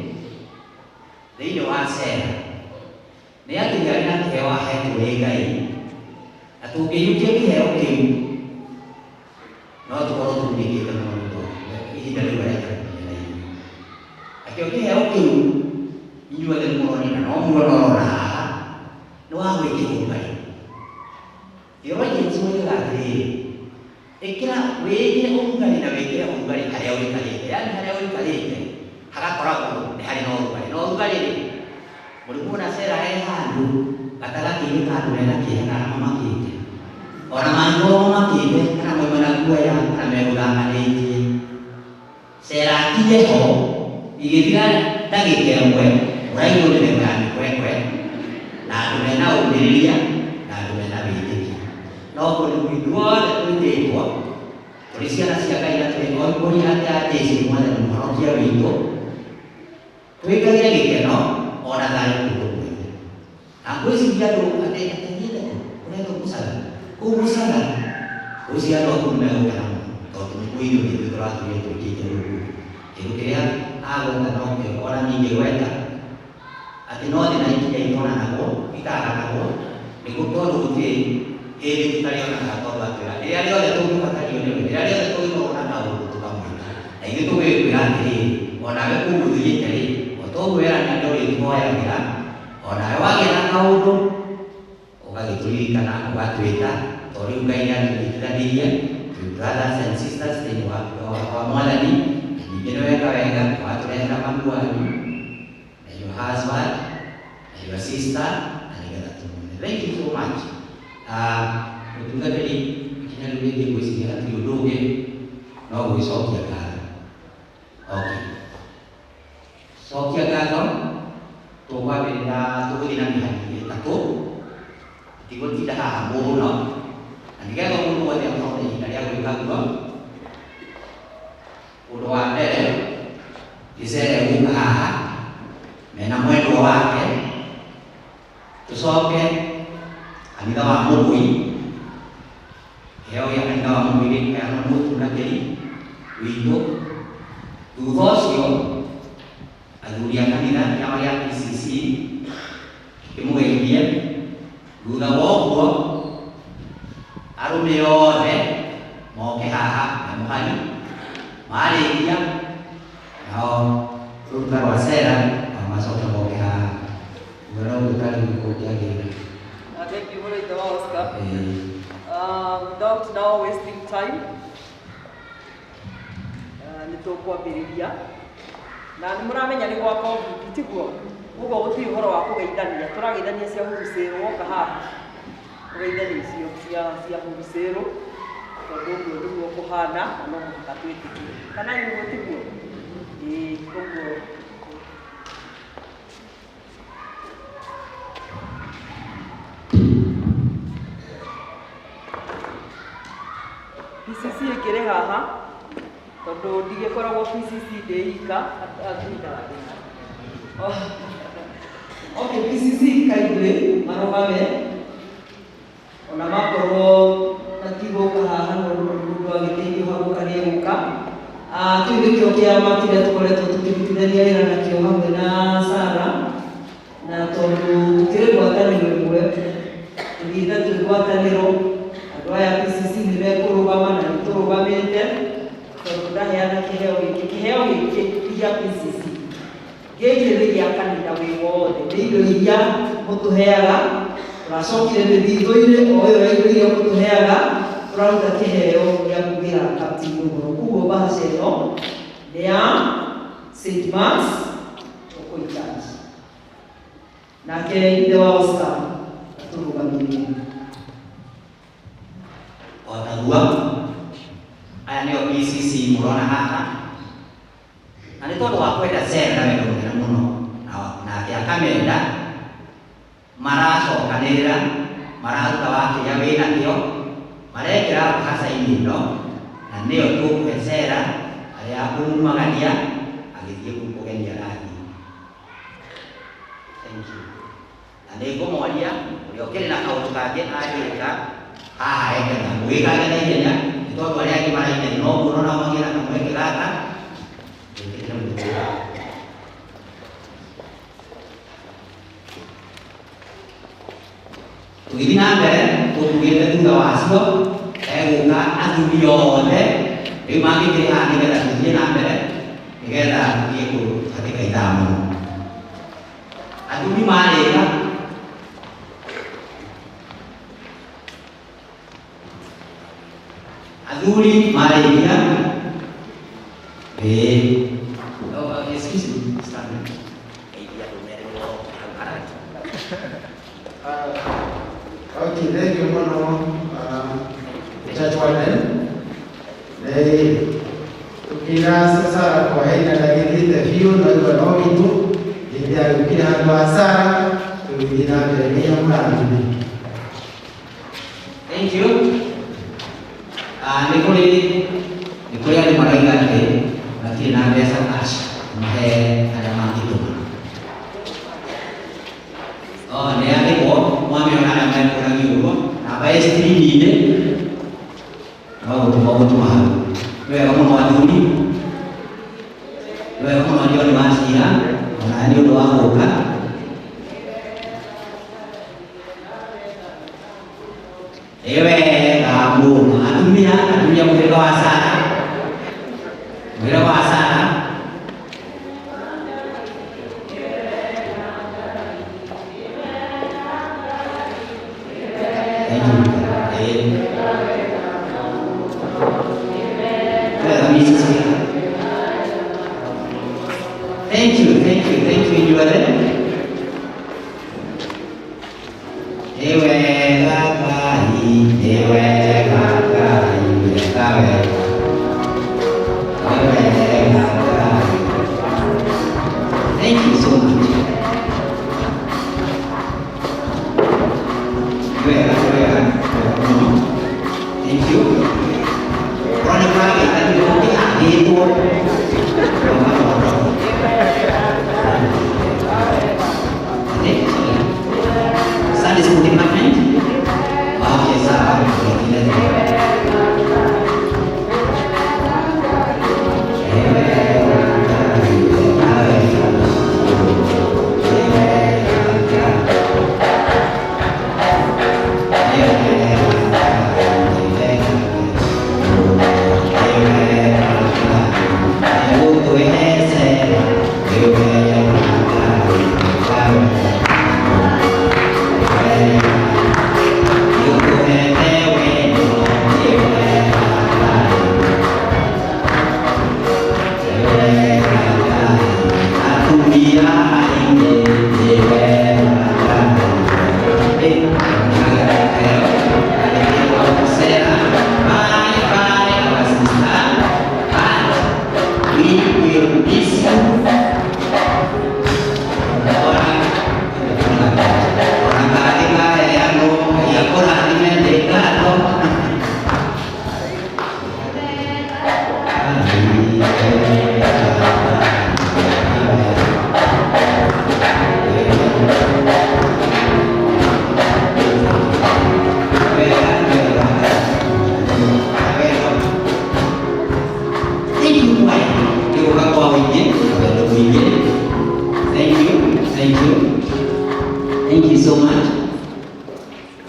ndio wasema ni yake yana hewa hetu legai atungeyukia kiheo kiu no tukoro tumike kama mtu hii ndio ya akio kiheo kiu injua le mwoni na no mwona no awe kiumbai yoje nzuri la ekira wege ungari na wege ungari hali uri kali yani hali uri kali hagakora ko ni hali no ungari muri muna sera handu katalaki ni kandu na kihana mama kite Ona mango makinde kana mwe mana kuya kana megura aleji. Sera kije ho igithira ndagike mwe uraigo ne ngani kwekwe. Na tumena umiriria na tumena bidiki. No ko ndwa ndetwa. Polisi anasiaka ila tuengo kuri hata jeshi mwana mmoja wito. Tuikagia gikeno ona thani kuruwe. Akwezi kiado ate unaenda kusala. Kumusala. Usiano kumeo kana. Toto kuiyo ni trato yetu kije. Kile ago na no ona ninge weta. Ati no de na ikija itona nako, ikara nako. Nikutoa uti ele kitaliona na kwa batera. Ile aliyo tu patali ile. Ile aliyo tu ino ona na tukamwita. Na ile tu wewe kwani ona we kumudhie tele. Oto wera na ndio imoya bila. Ona wage na kaudo. Ukagitulika na kubatweta. Tori ukaina nitidadiria. Brothers and sisters ni wa mwalani. Ningine weka watu wenda mambuani. Your husband, and your sister, and you get that. Thank you so much. Utunga tadi kina luge kuisikia tuloge na kuisokia kana. Okay. Sokia kana to kwa benda to dina mihani tako. Tigo tidak hamu no. Andika ko mulu wadi ang ni dari aku ikagwa. Udo ade. Isere uka na mwendo wake tusoke anida wa mugui heo ya anida wa mugui kaya mutu na keri wito tudosio aduria kanina ya ya PCC kimugeria duda wogo arumeone moke haha na muhani mali ya hao ruta wasera masuk ke bawah baru kita dibuka lagi. Thank you very much, Oscar. Without now wasting time, nitukwambĩrĩria na nĩ mũramenya nĩ gwa COVID tiguo, ũguo gũtirĩ ũhoro wa kũgeithania, tũrageithania cia hurusĩrũ woka haha kũgeithania icio cia hurusĩrũ tondũ ũguo nĩguo kũhana na no mũhaka twĩtĩkie kana ũguo tiguo ũguo. PCC ikire haha tondu ndigikoragwo PCC ndeika athinda wadina. Okay, PCC kaigwe marogame ona makorwo natigoka haha nundu agiteithio hagukania guka kiu nikio kiama kiria tukoretwo tukirutithania wira nakio hamwe na Sara na tondu tukiri gwataniro imwe tugitha turi gwataniro andu aya PCC nĩ mekurugama na nĩtũrũgamĩte tondũ ndaheana kĩheo gĩkĩ gĩa PCC gĩkĩ nĩ gĩa kanitha wĩ wothe, nĩ indo iria mũtũheaga tũracokire mĩthithũ-inĩ o ĩyo ya indo iria mũtũheaga tũraruta kĩheo gĩa kugĩra Captain Mũhuro. Kuguo bahasha ĩno nĩ ya St. Mark's Okoi Church. Nake ithe wa Oscar atũrũgamĩrĩire. Otagua aya nio PCC murona haha na nĩ tondũ wa kwenda cera wendo mũnene mũno na kĩa kamenda maracokanĩrĩra mararuta wakĩrĩa wĩna kĩo marekĩra mbaca-inĩ ĩno na nĩyo tũkũhe cera arĩa kũmumagania agĩthiĩ kũgenia rangi. Thank you. Na nĩngũmoria ũrĩa ũkĩrĩ na kaũndũ kangĩ agĩka haha ekena gwĩkaga na ihenya nĩ tondũ arĩa angĩ maraihenya no nguo na magĩra na mweke gaka gĩkĩre mũtũra. Tũgĩthiĩ na mbere tũkugĩte thutha wacio egũka athuri othe rĩu mangĩkĩrĩ haha nĩgetha tũthiĩ na mbere nĩgetha tũthiĩ katika ithamo. Athuri marĩka athuri marĩkia excuse me, stand. Okay, thank you, Mono. church warden. Tukira sasa kwa hena dagithite biũ na rĩu no witũ hĩndĩ ya gũkire handũ ha Sara tũgĩthiĩ na mbere nginya mũrangi. Thank you. Nĩ kũrĩ andũ maraiga atĩ matirĩ na mbeca cash mahe arĩa mangĩtũma. Nĩ andĩkwo mwamĩona arĩa mekũragi ũguo namba ya screen-inĩ no gũtũma hau. Nĩ wega mũno athuri, nĩ wega mũno John Wachira ona nĩ ũndũ wa gũka. Wega mũno atumia mũhĩrĩga wa Sara, mũhĩrĩga wa Sara. Thank you, Juara. Thank you so much. Thank you. Sunday school department. Okay, sawa. Thank you so much.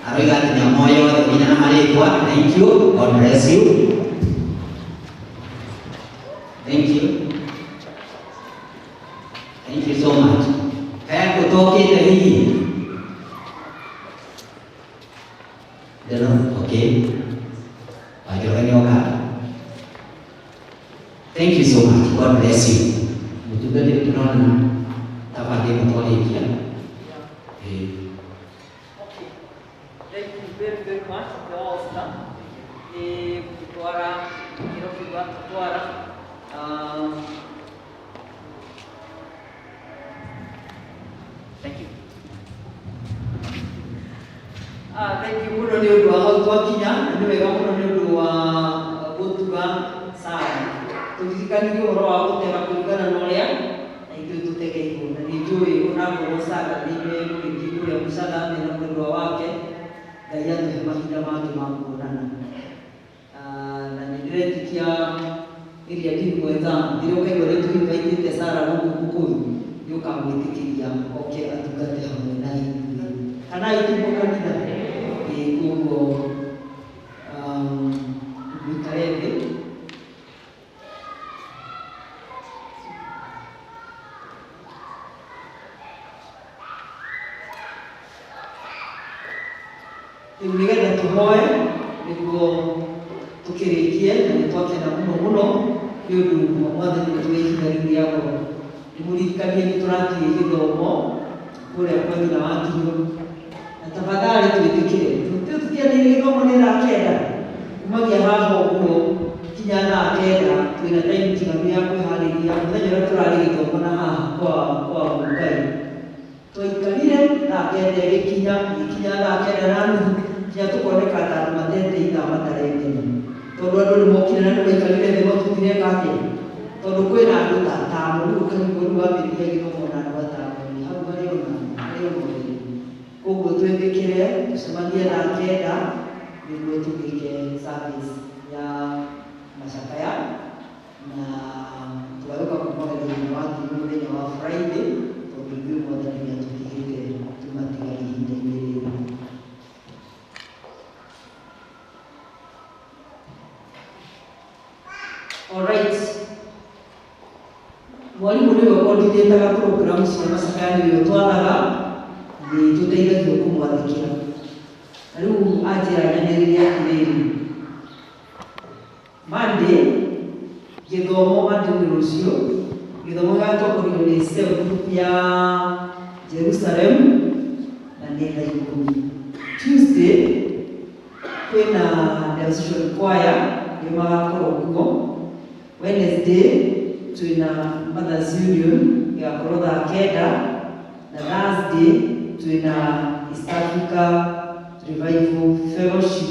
Arigato moyo ina malikwa. Thank you. God bless you. Thank you. Thank you so much. Kaya kutoki tadi. Okay. Thank you so much. God bless you. Juga dia tunaona tafadhali mtolea. Thank you very much. Thank you. Thank you muno ni undu wa hau twakinya ni wega muno ni undu wa gutuga Sara turirikanirie uhoro wa gutega kuringana na uria na ithuĩ tũtegeirwo na nĩ njũĩ onangorwo Sara nĩwe mũrĩithi ũrĩa mũcagathĩ na mwendwa wake Ngai atũhe mahinda mangĩ ma kuonana na nĩ ndĩretĩkia ĩrĩa ndini mwetha rĩrĩa ũkaigua rĩu tũingaitĩte Sara gũkũ Kũkũyũ nĩ ũkamwĩtĩkĩria oke atungate hamwe na ithuĩ kana ithuĩ kanitha koguo gwĩkare thĩ rĩu nĩgetha tũhoe nĩguo tũkĩrĩkie na nĩtwakena mũno nĩ ũndũ wa Mwathani witũ wa ihinda rĩu rĩa goro nĩmũririkanie nĩtũrathiĩ gĩthomo kũrĩa kwa nyina wa Kinyũ na tafadhali twĩtĩkĩre tũtianĩire gĩthomo nĩ rakenda kuma kumagia haha ũguo kinya thaa kenda twĩna time njiganu ya kwĩharĩria mũthenya ũrĩa tũrarĩ gĩthomo na haha kwa Ngai. Twaikarire thaa kenda ĩgĩkinya thaa kenda na nuthu kinya tũkoneka ta andũ matete ithaa matarengenia, tondũ andũ nĩmokire na nĩmaikarire thĩ no tũtireka atĩa, tondũ kwĩna andũ ta atano rĩu ũkaigua rĩu wambĩrĩria gĩthomo na andũ atano hau harĩ ona ũrĩrĩ. Koguo twĩtĩkĩre tũcemanie thaa kenda nĩguo tũgĩke service ya macakaya na twagĩũka kumagĩrĩria wa thimũ mũthenya wa Friday tondũ ithuĩ Mwathani nĩatũtigĩte tũmatigari ihinda-inĩ rĩrĩ. Alright. Mwarimũ nĩwe ũkondithĩtaga program cia macakaya nĩwe twathaga nĩ tũteithagio kũmwathĩkĩra. Na rĩu anjĩra nyanĩrĩria atĩrĩrĩ, Monday gĩthomo Monday rũciũ gĩthomo gĩgatongorio nĩ cell group ya Jerusalem na nĩ thaa 10. Tuesday kwĩna demonstration choir nĩ magakorwo kuo. Wednesday twĩna Mothers Union ĩgakorwo thaa kenda na Thursday twĩna East Africa Revival Fellowship.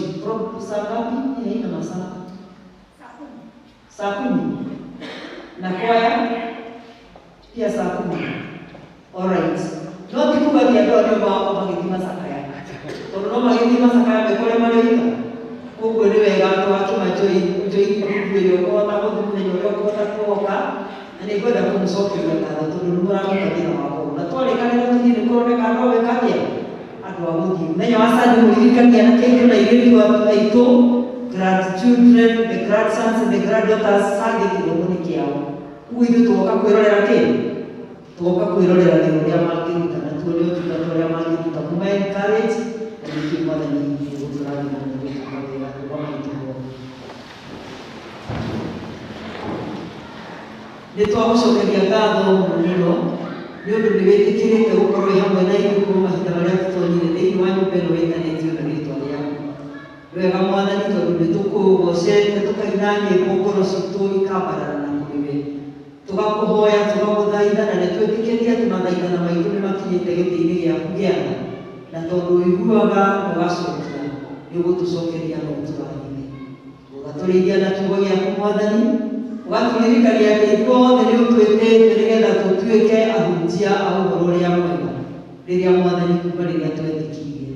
Saa ngapi? Haina masaa. Saa 10. Na kwaya pia saa 10. Alright. No tikubatia ndio ndio wako magĩthiĩ macakaya. Tondũ no magĩthiĩ macakaya mekore marĩ wika. Koguo nĩ wega twakĩmanjoi ĩrĩa ũkũhota gũthiĩ mũthenya ũrĩa ũkũhota kuoka na nĩ ngwenda kũmũcokeria ngatho tondũ nĩ mũramũkagira wakoro. Na twarĩkanĩra tũthiĩ nĩ kũroneka no weka atĩa andũ a gũthiĩ. Mũthenya wa Sunday mũririkania na kĩngĩ na airĩtu aitũ grandchildren, the grandsons and the granddaughters Sunday gĩthomo nĩ kĩao. Koguo ithuĩ tũgoka kwĩrorera kĩ? Tũgoka kwĩrorera wĩra ũrĩa mangĩruta na tuone ũtungata ũrĩa mangĩruta kuma encourage na nĩkĩo Mwathani gũtũrathima na gũtuĩka wĩra kwa maitũ mothe. Nĩ twagũcokeria ngatho mũno nĩ ũndũ nĩ wĩtĩkĩrĩte gũkorwo wĩ hamwe na ithuĩ mahinda marĩa tũtonyire thĩinĩ wa nyũmba ĩno ĩtanĩtio na rĩĩtwa rĩaku. Nĩ wega Mwathani tondũ nĩ tũkũgocete tũkaina nyĩmbo ngoro citũ ikambarara na kũrĩ we. Tũgakũhoya tũgagũthaitha na nĩ twĩtĩkĩtie atĩ mathaithana maitũ nĩ makinyĩte gĩtĩ-inĩ gĩaku gĩa tha, na tondũ ũiguaga na ũgacokia nĩ ũgũtũcokeria na ũtũrathime. Ũgatũrĩithia na kiugo gĩaku Mwathani, ũgatũririkania atĩ ithuothe nĩ ũtwĩtĩte nĩgetha tũtuĩke ahunjia a ũhoro ũrĩa mwega rĩrĩa Mwathani kuma rĩrĩa twetĩkirie.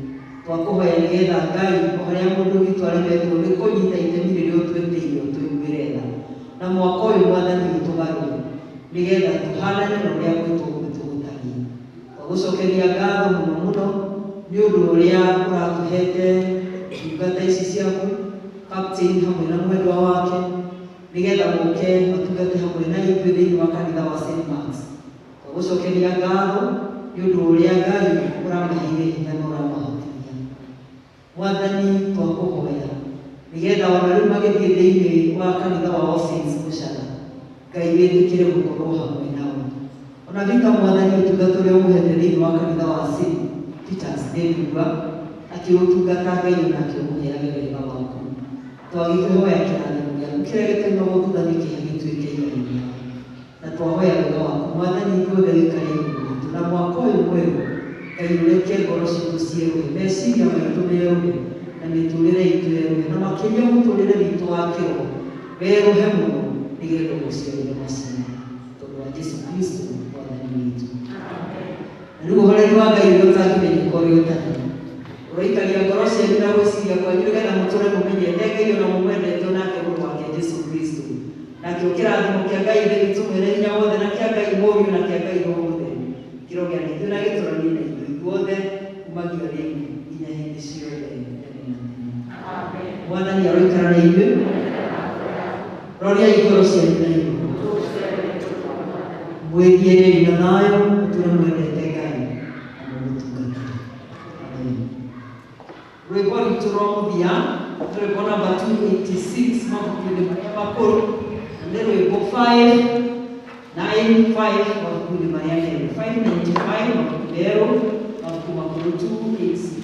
Twakũhoya nĩgetha Ngai o harĩa mũndũ witũ aremetwo nĩ kũnyita itemi rĩrĩa ũtwĩtĩire tũiguĩre tha. Na mwaka ũyũ Mwathani ũtũgarũre nĩgetha tũhanane na ũrĩa gwitũ tũgũtariĩ. Twagũcokeria ngatho mũno mũno nĩ ũndũ ũrĩa ũratũhete ndungata ici ciaku, captain hamwe na mwendwa wake, nĩgetha moke matungate hamwe na ithuĩ thĩinĩ wa kanitha wa St. Mark's. Twagũcokeria ngatho nĩ ũndũ ũrĩa Ngai ũramaheire hinya na ũramahotithia. Mwathani twakũhoya nĩgetha ona rĩu magĩthiĩ thĩinĩ wa kanitha wa All Saints Mũcara, Ngai wĩtĩkĩre gũkorwo hamwe nao. Ona Vika Mwathani ũtungata ũrĩa ũmũhete thĩinĩ wa kanitha wa St. Peter's Ndĩnduga akĩũtungata Ngai onake ũmũheage wega waku. Twagĩkĩhoya kĩrathimo gĩaku kĩrĩa gĩtauma gũthutha kĩhe gĩtuĩke igai rĩao. Na twahoya wega waku Mwathani ithuothe wĩikare igũrũ ritũ, na mwaka ũyũ mwerũ Ngai ũreke ngoro citũ ciĩrũhe, meciria maitũ merũhe na mĩtũrĩre itũ yerũhe, na makĩria mũtũrĩre witũ wa kĩroho werũhe mũno nĩgetha ũgũciarĩre maciaro. Tondũ wa Jesũ Kristo Mwathani witũ. Na rĩu ũhoreri wa Ngai ũrĩa ũtangĩmenyeka ũrĩa ũtariĩ ũroikaria ngoro cianyu na gwĩciria kwanyu nĩgetha mũtũre mũmenyete Ngai ona mũmwendete onake mũrũ wake Jesũ Kristo. Nakĩo kĩrathimo kĩa Ngai Ithe witũ mwene hinya wothe na kĩa Ngai Mũriũ na kĩa Ngai Roho Mũtheru kĩrogĩa na ithuĩ na gĩtũranie na ithuĩ ithuothe kumagia rĩu nginya hĩndĩ ciothe. Mwathani aroikara na ithuĩ. Roriai ngoro cianyu na igũrũ. Mwĩgiĩrei na thayũ mũtũre mwendete Ngai na mũmũtungatĩre. Amen. Rwĩmbo rwitũ rwa mũthia rwĩmbo namba 286 mabuku-inĩ marĩa makũrũ nĩ rwĩmbo 595 mabuku-inĩ marĩa merũ, 595 mabuku merũ, mabuku makũrũ 286.